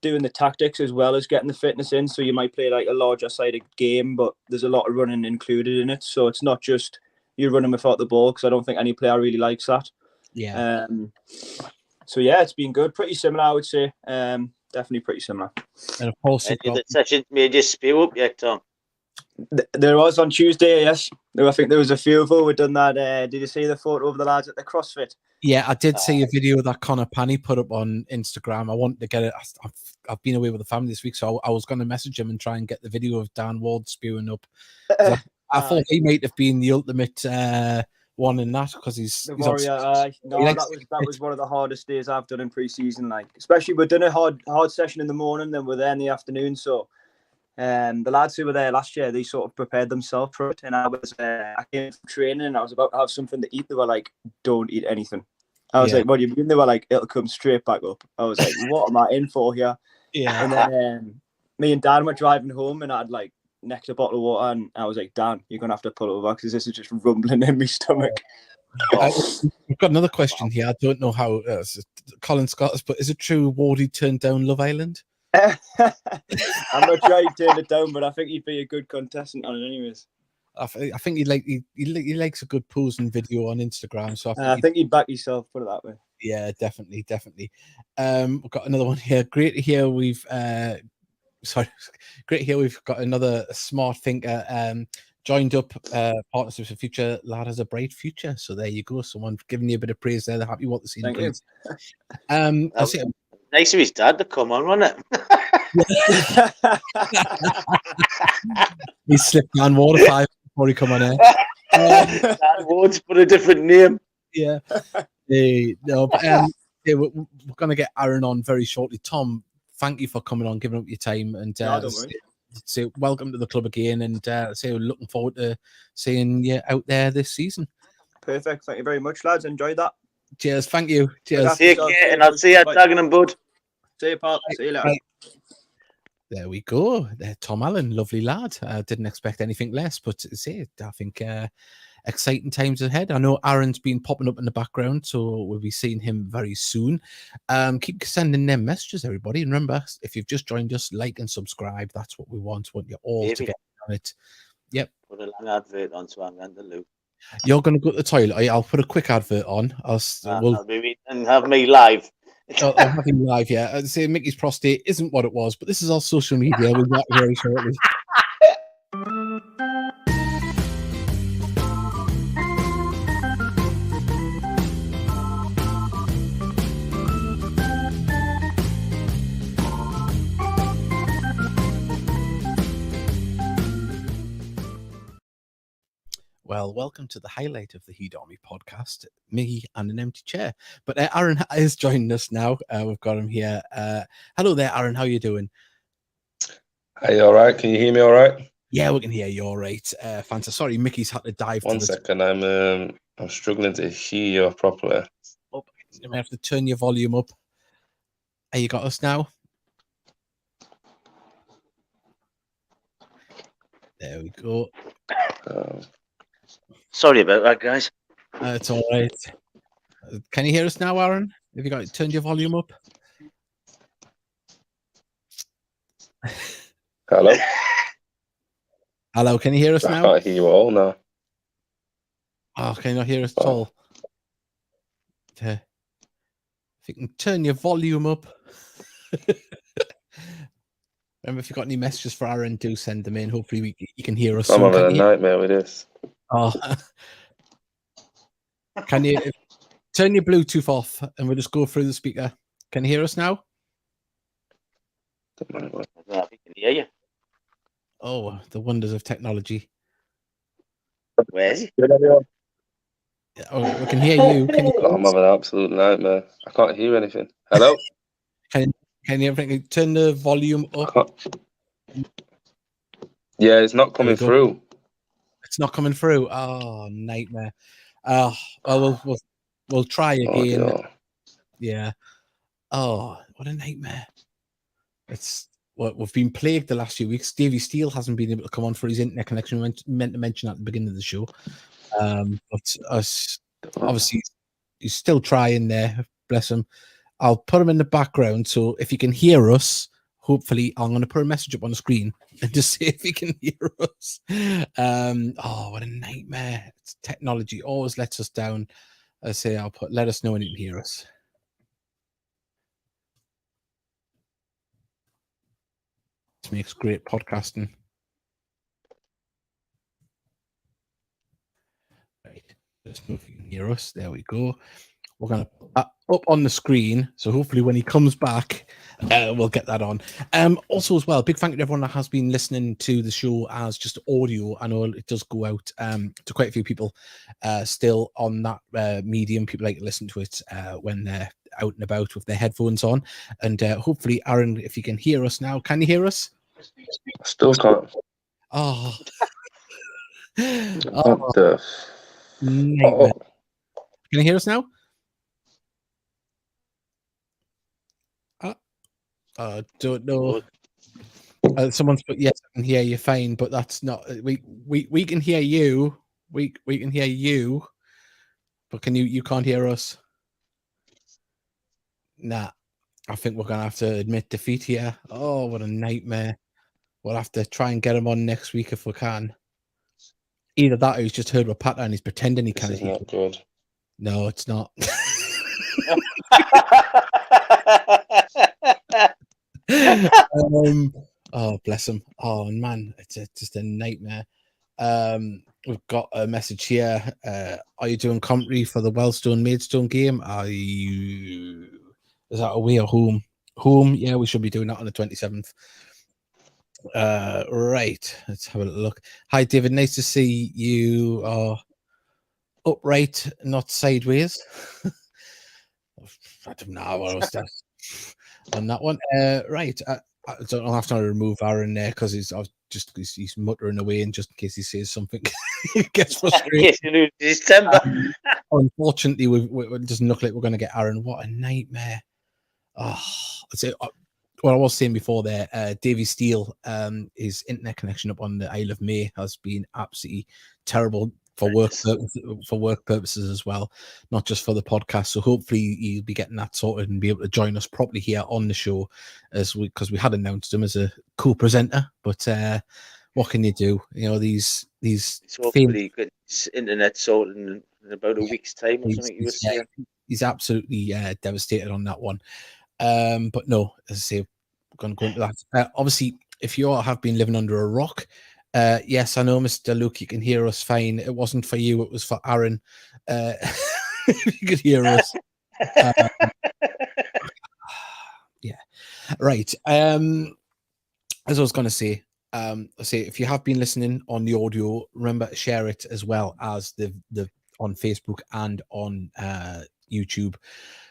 doing the tactics as well as getting the fitness in. So you might play like a larger sided game, but there's a lot of running included in it. So it's not just you running without the ball, because I don't think any player really likes that. Yeah. So yeah, it's been good. Pretty similar, I would say. Definitely pretty similar. And of course, the session made you spew up yet, Tom? There was on Tuesday, yes. I think there was a few of them. We've done that. Did you see the photo of the lads at the CrossFit? Yeah, I did see a video that Connor Panny put up on Instagram. I wanted to get it. I've been away with the family this week, so I was going to message him and try and get the video of Dan Ward spewing up. I thought he might have been the ultimate one in that because he's The he's Warrior, no, that was one of the hardest days I've done in pre-season. Like, especially we're doing a hard session in the morning, then we're there in the afternoon. So, the lads who were there last year, they sort of prepared themselves for it. And I came from training, and I was about to have something to eat. They were like, "Don't eat anything." I was like, "What do you mean?" They were like, "It'll come straight back up." I was like, "What am I in for here?" Yeah. And then me and Dan were driving home, and I'd like necked a bottle of water, and I was like, "Dan, you're gonna have to pull over because this is just rumbling in my stomach." We've got another question here. I don't know how Colin Scott, but is it true Wardy turned down Love Island? I'm not sure he turned it down, but I think he'd be a good contestant on it, anyways. I think he likes a good posing video on Instagram. So I think he'd back yourself. Put it that way. Yeah, definitely. We've got another one here. Great to hear we've got another smart thinker joined up Partnerships for Future. Lad has a bright future. So there you go. Someone giving you a bit of praise there. They're happy what the scene brings. Nice of his dad to come on, wasn't it? He slipped down water 5 before he come on air. Dad Ward's put a different name. Yeah. We're going to get Aaron on very shortly. Tom, thank you for coming on, giving up your time, and say welcome to the club again, and say we're looking forward to seeing you out there this season. Perfect. Thank you very much, lads. Enjoyed that. Cheers. Thank you. Cheers. Take care, and I'll see you at Dagenham, bud. See you, pal. See you later. Right. There we go. Tom Allen, lovely lad. Didn't expect anything less, but I think exciting times ahead. I know Aaron's been popping up in the background, so we'll be seeing him very soon. Keep sending them messages, everybody. And remember, if you've just joined us, like and subscribe. That's what we want. Want you all to get on it. Yep. Put a long advert on, so I'm going to loop. You're going to go to the toilet. I'll put a quick advert on. I'll be and have me live. I'll have him live, yeah. I'd say Mickey's prostate isn't what it was, but this is our social media. We'll get very shortly. Well, welcome to the highlight of the Heat Army podcast, me and an empty chair. But Aaron is joining us now. We've got him here. Hello there, Aaron. How are you doing? Hey, all right? Can you hear me all right? Yeah, we can hear you all right. Fantastic. Sorry, Mickey's had to dive. One second. I'm struggling to hear you properly. You may have to turn your volume up. Hey, you got us now? There we go. Sorry about that, guys. It's all right. Can you hear us now, Aaron? Have you got turned your volume up? Hello? Hello, can you hear us now? I can't hear you all now. Oh, can you not hear us at all? If you can turn your volume up. Remember, if you've got any messages for Aaron, do send them in. Hopefully you can hear us. I'm having a nightmare with this. Oh, can you turn your Bluetooth off and we'll just go through the speaker? Can you hear us now? I don't know if you can hear you. Oh, the wonders of technology. Where is he? Oh, we can hear you. Can you hear I'm having an absolute nightmare. I can't hear anything. Hello? Can you turn the volume up? Yeah, it's not coming through. It's not coming through. Oh, nightmare. Well, we'll try again. Oh, yeah. Oh, what a nightmare. It's what we've been plagued the last few weeks. Davey Steele hasn't been able to come on for his internet connection. We meant to mention at the beginning of the show. But obviously he's still trying there. Bless him. I'll put him in the background. So if you can hear us, hopefully I'm going to put a message up on the screen and just see if you can hear us. Oh, what a nightmare. Technology always lets us down. I say let us know when you can hear us. This makes great podcasting. Right. Let's know if you can hear us. There we go. We're going to up on the screen. So hopefully when he comes back, We'll get that on. Also, as well, big thank you to everyone that has been listening to the show as just audio. I know it does go out to quite a few people still on that medium. People like to listen to it when they're out and about with their headphones on. And hopefully, Aaron, if you can hear us now, can you hear us? Still can't. Oh, What the? nightmare. Can you hear us now? I don't know. Someone's put yes, I can hear you fine, but that's not. We can hear you. We can hear you, but you can't hear us? Nah, I think we're gonna have to admit defeat here. Oh, what a nightmare! We'll have to try and get him on next week if we can. Either that, or he's just heard a pattern and he's pretending he This can't is hear. not good. No, it's not. Oh, bless him. Oh man, it's just a nightmare. We've got a message here. Are you doing commentary for the Wellstone Maidstone game? Is that away or home? Home, yeah, we should be doing that on the 27th. Right, let's have a look. Hi, David. Nice to see you. Upright, not sideways. I don't know what was that on that one. Right, I don't have to remove Aaron there because he's muttering away, and just in case he says something, he gets frustrated. You lose his temper. Unfortunately, it doesn't look like we're going to get Aaron. What a nightmare! Oh, what I was saying before there, Davy Steele, his internet connection up on the Isle of May has been absolutely terrible for work purposes as well, not just for the podcast. So hopefully you'll be getting that sorted and be able to join us properly here on the show, because we had announced him as a co-presenter, but what can you do? You know, these hopefully get his internet sorted in about a week's time or something. You were saying he's absolutely devastated on that one. But no, as I say, we're going to go into that. Obviously, if you all have been living under a rock, yes, I know, Mr. Luke, you can hear us fine. It wasn't for you, it was for Aaron. If you could hear us. Yeah. Right. As I was going to say, if you have been listening on the audio, remember to share it as well as the on Facebook and on YouTube.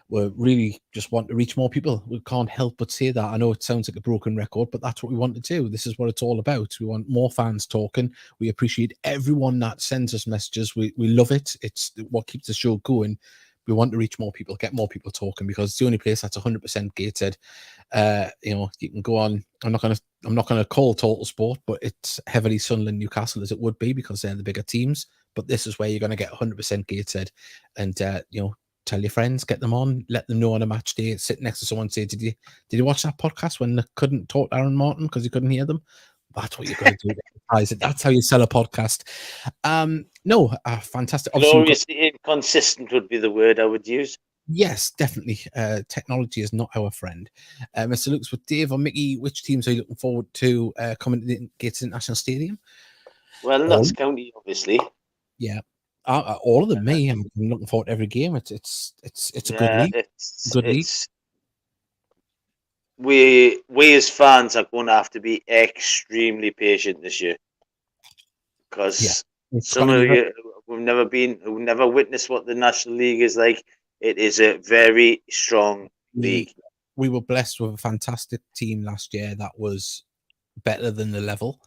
We really just want to reach more people. We can't help but say that. I know it sounds like a broken record, but that's what we want to do. This is what it's all about. We want more fans talking. We appreciate everyone that sends us messages. We love it. It's what keeps the show going. We want to reach more people, get more people talking, because it's the only place that's 100% gated. You can go on. I'm not gonna call Total Sport, but it's heavily Sunderland, Newcastle as it would be, because they're the bigger teams. But this is where you're going to get 100% gated, and tell your friends, get them on, let them know on a match day. Sit next to someone, say, "Did you watch that podcast when they couldn't talk to Aaron Martin because you couldn't hear them?" That's what you're going to do. That's how you sell a podcast. Fantastic. Gloriously inconsistent would be the word I would use. Yes, definitely. Technology is not our friend. Mr. Lukes, with Dave or Mickey, which teams are you looking forward to coming to the Gates International Stadium? Well, Notts County, obviously. Yeah, all of them. Me, I'm looking forward to every game. It's a good league. We as fans are going to have to be extremely patient this year, because some of you we've never witnessed what the National League is like. It is a very strong league. We were blessed with a fantastic team last year that was better than the level.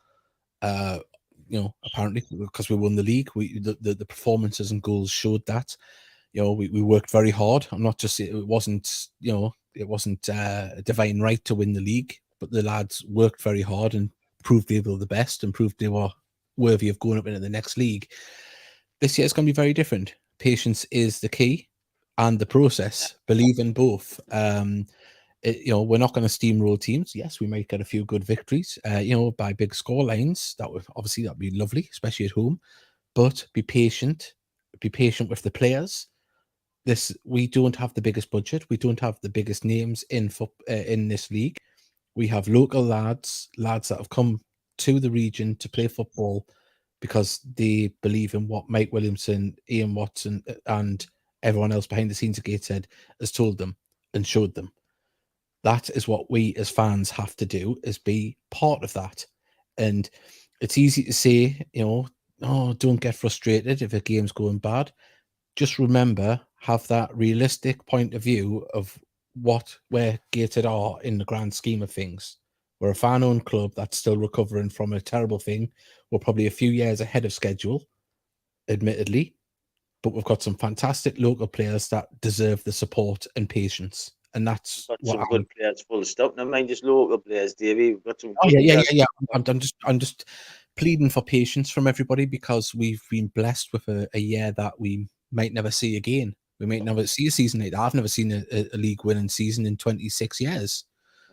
Apparently, because we won the league, the performances and goals showed that. We worked very hard. I'm not just, it wasn't a divine right to win the league, but the lads worked very hard and proved they were the best and proved they were worthy of going up into the next league. This year it's going to be very different. Patience is the key, and the process. Believe in both. We're not going to steamroll teams. Yes, we might get a few good victories, by big score lines. That'd be lovely, especially at home. But be patient. Be patient with the players. We don't have the biggest budget. We don't have the biggest names in this league. We have local lads that have come to the region to play football because they believe in what Mike Williamson, Ian Watson, and everyone else behind the scenes at Gateshead has told them and showed them. That is what we as fans have to do, is be part of that. And it's easy to say, oh, don't get frustrated if a game's going bad. Just remember, have that realistic point of view of where Gated are in the grand scheme of things. We're a fan-owned club that's still recovering from a terrible thing. We're probably a few years ahead of schedule, admittedly, but we've got some fantastic local players that deserve the support and patience. And that's Got what some good players, full stop. Never mind just local players, Davey. We've got some good yeah. I'm just pleading for patience from everybody, because we've been blessed with a year that we might never see again. We might never see a season like that. I've never seen a league winning season in 26 years.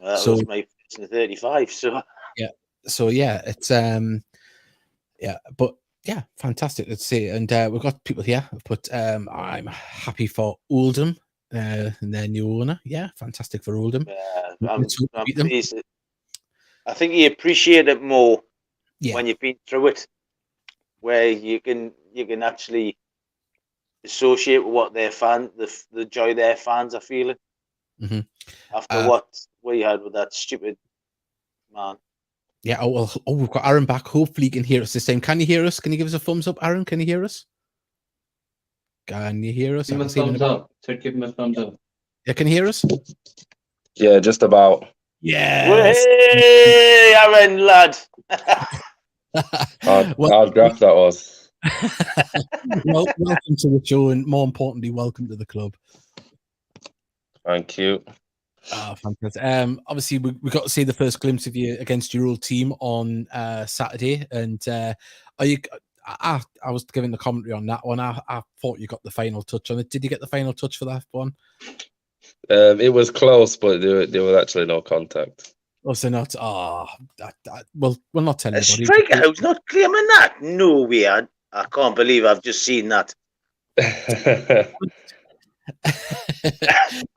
Well, So that was my first in 35. So yeah, it's but yeah, fantastic. Let's see, and we've got people here. But I'm happy for Oldham and their new owner. Yeah, fantastic for Oldham. I'm pleased. I think you appreciate it more when you've been through it, where you can actually associate with what their the joy their fans are feeling after what we had with that stupid man. Yeah. Oh, we've got Aaron back. Hopefully, he can hear us this time. Can you hear us? Can you give us a thumbs up, Aaron? Can you hear us? Can you hear us? Give him a thumbs up. Give him a thumbs up. Yeah, can you hear us? Yeah, just about. Yes. Hey, Aaron, lad. Hard graft that was. Well, welcome to the show, and more importantly, welcome to the club. Thank you. Fantastic. Obviously, we got to see the first glimpse of you against your old team on Saturday, and are you? I was giving the commentary on that one. I thought you got the final touch on it. Did you get the final touch for that one? It was close, but there was actually no contact. Was there not? Well, we'll not tell A anybody. strikeout's not claiming that. No way. I can't believe I've just seen that.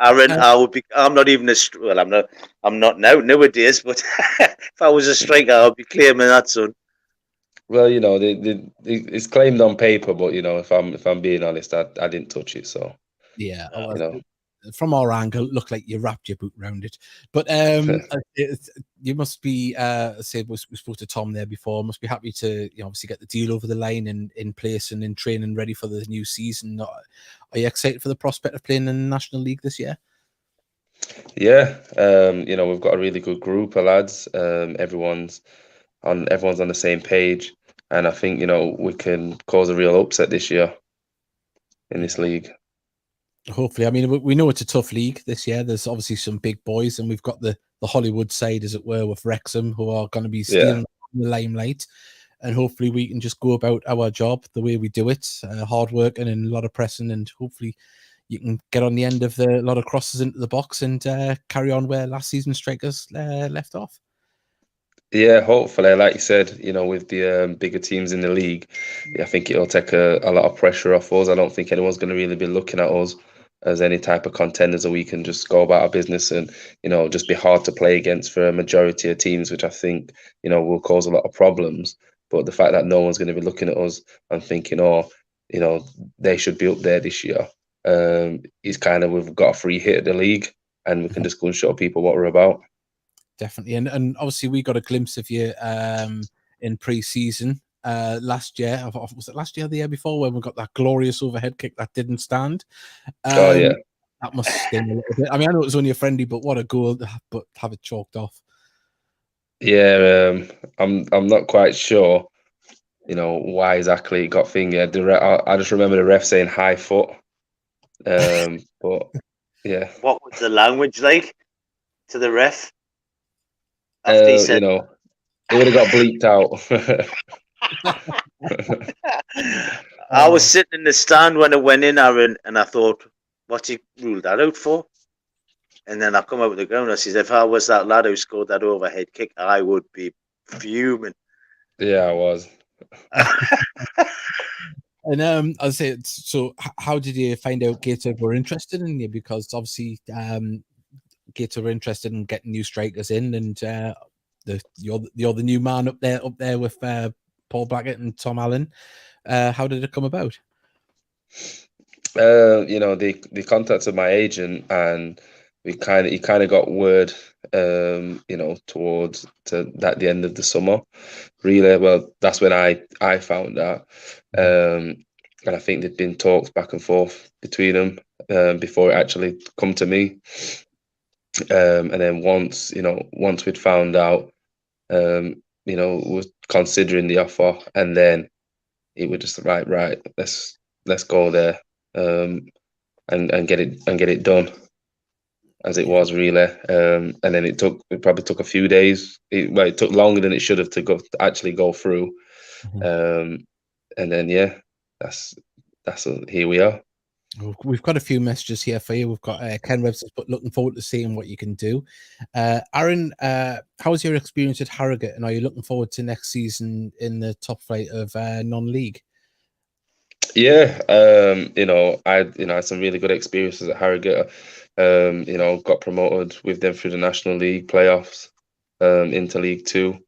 Aaron, I'm not even I'm not now nowadays, but if I was a striker, I'd be claiming that, son. Well, it's claimed on paper, but if I'm being honest, I didn't touch it. So yeah, from our angle, it looked like you wrapped your boot around it. But you must be, say we spoke to Tom there before. Must be happy to obviously get the deal over the line and in place and in training, ready for the new season. Are you excited for the prospect of playing in the National League this year? Yeah, we've got a really good group of lads. Everyone's on the same page, and I think we can cause a real upset this year in this league. Hopefully. I mean, we know it's a tough league this year. There's obviously some big boys, and we've got the Hollywood side, as it were, with Wrexham, who are going to be stealing the limelight. And hopefully we can just go about our job the way we do it, hard working and a lot of pressing, and hopefully you can get on the end of a lot of crosses into the box and carry on where last season's strikers left off. Yeah, hopefully, like you said, with the bigger teams in the league, I think it'll take a lot of pressure off us. I don't think anyone's going to really be looking at us as any type of contenders, that we can just go about our business and just be hard to play against for a majority of teams, which I think will cause a lot of problems. But the fact that no one's going to be looking at us and thinking, they should be up there this year, is kind of, we've got a free hit at the league, and we can just go and show people what we're about. Definitely, and obviously we got a glimpse of you in pre-season last year. Was it last year or the year before, when we got that glorious overhead kick that didn't stand? Yeah, that must sting a little bit. I mean, I know it was only a friendly, but what a goal! But have it chalked off. Yeah, I'm not quite sure, why exactly it got fingered. I just remember the ref saying high foot. But yeah. What was the language like to the ref? After he said, it would have got bleeped out. I was sitting in the stand when it went in, Aaron, and I thought, what's he ruled that out for? And then I come out with the ground. I says, if I was that lad who scored that overhead kick, I would be fuming. Yeah, I was. And I say, so how did you find out Gator were interested in you? Because obviously, Gator were interested in getting new strikers in, and you're the new man up there with Paul Blackett and Tom Allen. How did it come about? They contacted my agent, and he kind of got word, towards at the end of the summer. Really, well, that's when I found out, and I think there'd been talks back and forth between them before it actually come to me. And then once we'd found out, was considering the offer, and then it was just right, let's go there, and get it done, as it was really. And then it probably took a few days. It took longer than it should have to actually go through. And then that's here we are. We've got a few messages here for you. We've got Ken Webster's put, looking forward to seeing what you can do. Aaron, how was your experience at Harrogate, and are you looking forward to next season in the top flight of non-league? Yeah, I had some really good experiences at Harrogate. Got promoted with them through the National League playoffs into League Two,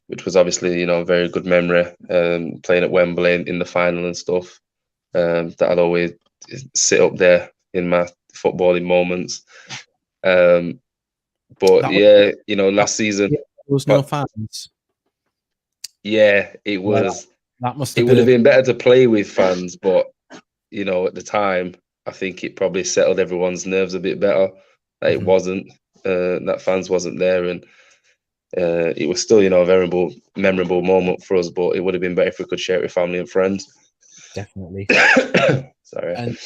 which was obviously a very good memory. Playing at Wembley in the final and stuff. That I'll always sit up there in my footballing moments. But last season there was no fans. Yeah, it was. That must It have would have been better to play with fans, but at the time, I think it probably settled everyone's nerves a bit better. That it wasn't, that fans wasn't there, and it was still, a very memorable moment for us. But it would have been better if we could share it with family and friends. Definitely. Sorry. And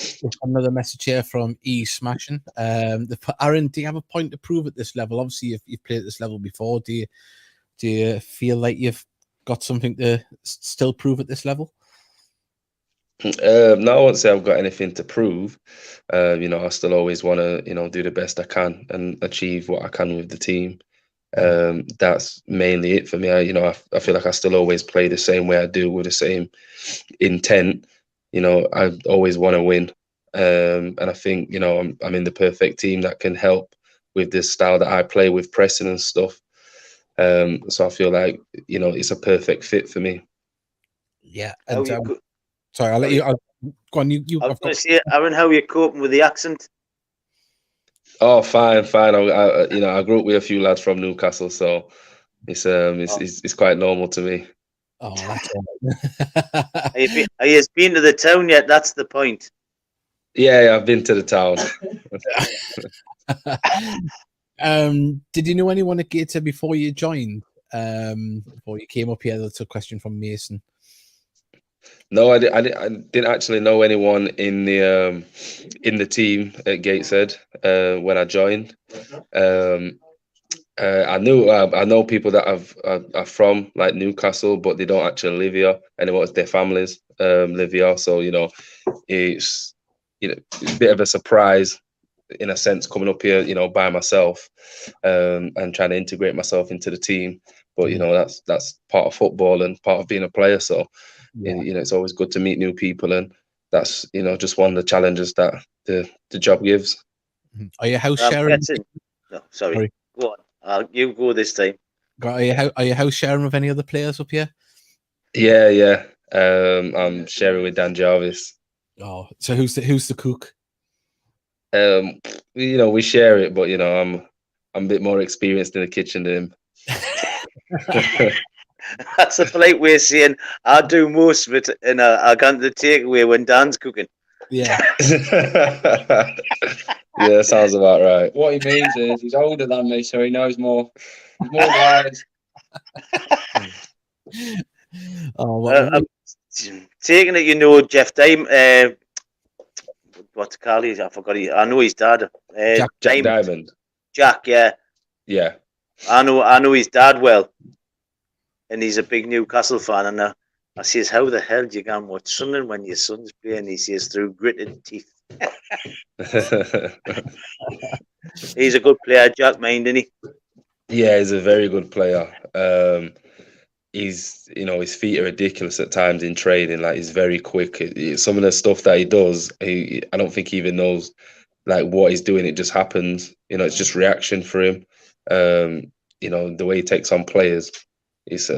another message here from E Smashing. Aaron, do you have a point to prove at this level? Obviously, you've played at this level before. Do you feel like you've got something to still prove at this level? No, I won't say I've got anything to prove. I still always want to, do the best I can and achieve what I can with the team. That's mainly it for me. I feel like I still always play the same way I do, with the same intent. I always want to win. And I think, I'm in the perfect team that can help with this style that I play with, pressing and stuff. So I feel like, it's a perfect fit for me. Yeah. And sorry, I'll let you. Go on. You. I was going to say, Aaron, how are you coping with the accent? Oh, fine. I grew up with a few lads from Newcastle, so it's quite normal to me. Oh, that's all right. Are you been to the town yet? That's the point. Yeah, I've been to the town. Did you know anyone at Gator before you joined? Before you came up here? That's a question from Mason. No, I didn't actually know anyone in the team at Gateshead when I joined. I know people that are from like Newcastle, but they don't actually live here anymore. Their families live here, so it's a bit of a surprise in a sense coming up here, by myself, and trying to integrate myself into the team. But that's part of football and part of being a player. So it's always good to meet new people, and that's just one of the challenges that the job gives. Are you house sharing? No, sorry. Go on. You go this time. Are you house sharing with any other players up here? Yeah. I'm sharing with Dan Jarvis. Oh, so who's the cook? We share it, but I'm a bit more experienced in the kitchen than him. That's a polite way of saying I do most of it, and I got the takeaway when Dan's cooking. Yeah. Yeah, sounds about right. What he means is he's older than me, so he knows more. He's more wise. I'm taking it, Jeff Diamond. What's Carly? I forgot. I know his dad. Jack Diamond. Jack, yeah. Yeah. I know his dad well, and he's a big Newcastle fan. And I says, "How the hell do you go and watch Sunderland when your son's playing?" He says, "Through gritted teeth." He's a good player, Jack, isn't he? Yeah, he's a very good player. He's, his feet are ridiculous at times in training. Like, he's very quick. Some of the stuff that he does, I don't think he even knows like what he's doing. It just happens. It's just reaction for him. The way he takes on players, it's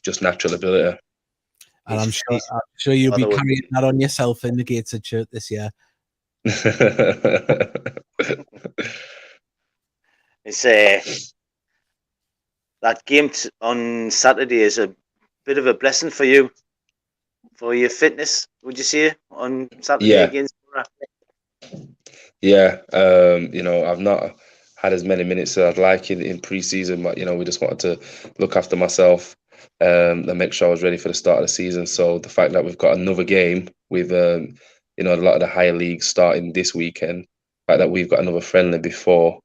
just natural ability. And I'm sure you'll be carrying that on yourself in the Gateshead shirt this year. It's that game on Saturday is a bit of a blessing for you, for your fitness. Would you say on Saturday Yeah. against Borough? Yeah, I've not had as many minutes as I'd like in pre-season, but we just wanted to look after myself and make sure I was ready for the start of the season. So the fact that we've got another game with a lot of the higher leagues starting this weekend, the fact that we've got another friendly before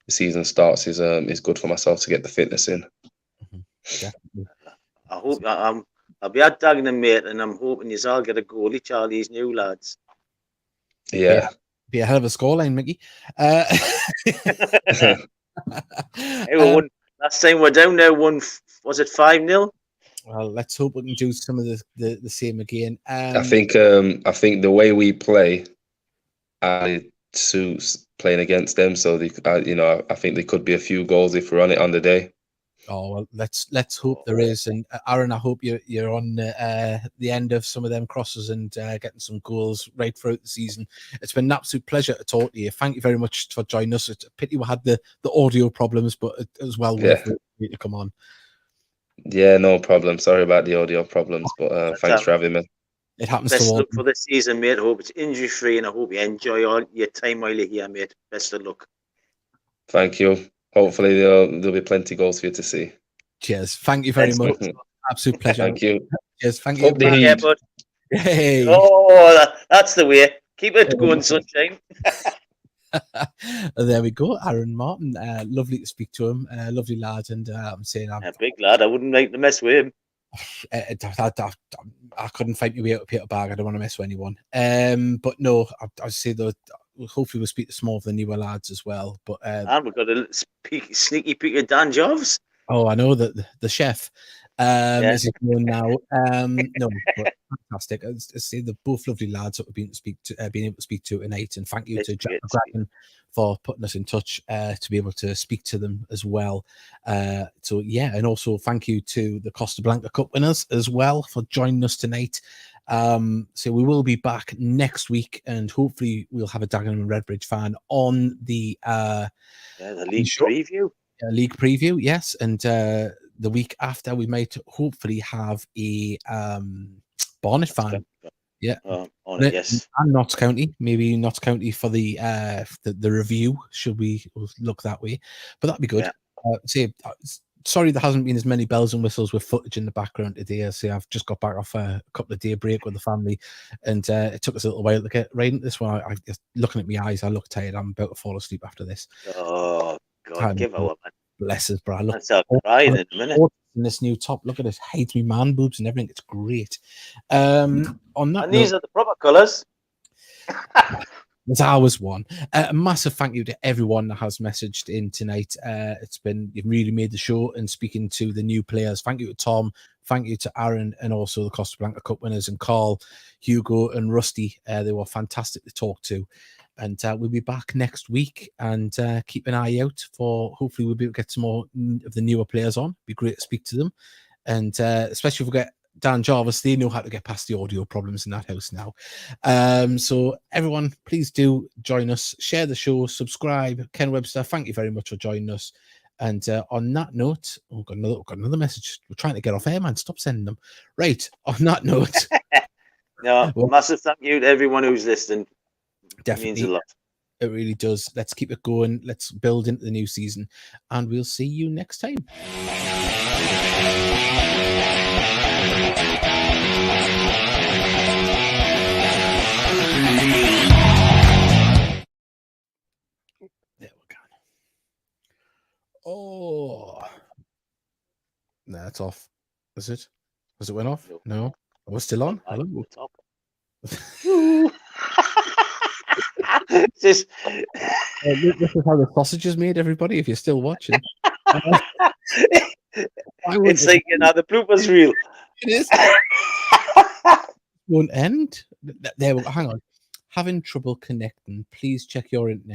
the season starts is good for myself to get the fitness in. Definitely. I hope I'll be at Dagenham, mate, and I'm hoping you all get a goal each all these new lads. Yeah. Be a hell of a scoreline, Mickey. Hey, we won last time we're down there. Was it 5-0? Well, let's hope we can do some of the same again. I think the way we play suits playing against them. So I think there could be a few goals if we're on it on the day. Oh well, let's hope there is. And Aaron, I hope you're on the end of some of them crosses and getting some goals right throughout the season. It's been an absolute pleasure to talk to you. Thank you very much for joining us. It's a pity we had the audio problems, but it was well worth it to come on. Yeah, no problem. Sorry about the audio problems, but thanks for having me. It happens Best to all. luck for the season, mate. I hope it's injury free, and I hope you enjoy all your time while you're here, mate. Best of luck. Thank you. Hopefully there'll be plenty of goals for you to see. Cheers. Thank you very much. Absolute pleasure. Thank you. Cheers. Thank Hope you. the Yeah, heat. bud. Hey. Oh, that's the way. Keep it going, sunshine. There we go, Aaron Martin. Lovely to speak to him. Lovely lad, and I'm saying A big lad. I wouldn't like to mess with him. I couldn't fight my way out of Peter Bag. I don't want to mess with anyone. But no, I'd say that hopefully we'll speak to some of the newer lads as well. But and we've got a sneaky peek at Dan Jarvis. Oh, I know that the chef is going now. No, but fantastic. I say they're both lovely lads that we've been able to speak to tonight, and thank you to Jack McGracken for putting us in touch to be able to speak to them as well. So yeah, and also thank you to the Costa Blanc Cup winners as well for joining us tonight. So we will be back next week, and hopefully we'll have a Dagenham and Redbridge fan on the league preview. League preview, yes, and the week after we might hopefully have a Barnet fan. Yeah, yes, and Notts County, maybe Notts County for the review. Should we look that way? But that'd be good. Yeah. Sorry, there hasn't been as many bells and whistles with footage in the background today. I've just got back off a couple of day break with the family, and it took us a little while to get right into this one. I just looking at my eyes, I look tired. I'm about to fall asleep after this. Oh God, give out, man. Bless us, bro. I look crying in a minute. In this new top, look at it. Hates me man boobs and everything. It's great. On that, and these are the proper colours. There's always one. A massive thank you to everyone that has messaged in tonight. You've really made the show, and speaking to the new players. Thank you to Tom. Thank you to Aaron, and also the Costa Blanc Cup winners, and Carl, Hugo, and Rusty. They were fantastic to talk to. And we'll be back next week, and keep an eye out for, hopefully we'll be able to get some more of the newer players on. It'd be great to speak to them. And especially if we get Dan Jarvis, they know how to get past the audio problems in that house now. So everyone, please do join us, share the show, subscribe. Ken Webster, thank you very much for joining us. And on that note, we've got another message. We're trying to get off air, man. Stop sending them. Right, on that note. Massive thank you to everyone who's listening. Definitely. It means a lot. It really does. Let's keep it going. Let's build into the new season. And we'll see you next time. There we go. Oh. No, it's off. Is it? Was it went off? No. Oh, we're still on? Hello? Just this is how the sausage is made, everybody, if you're still watching. It's like, the bloopers reel. It is. Won't end. There we go. Hang on. Having trouble connecting. Please check your internet.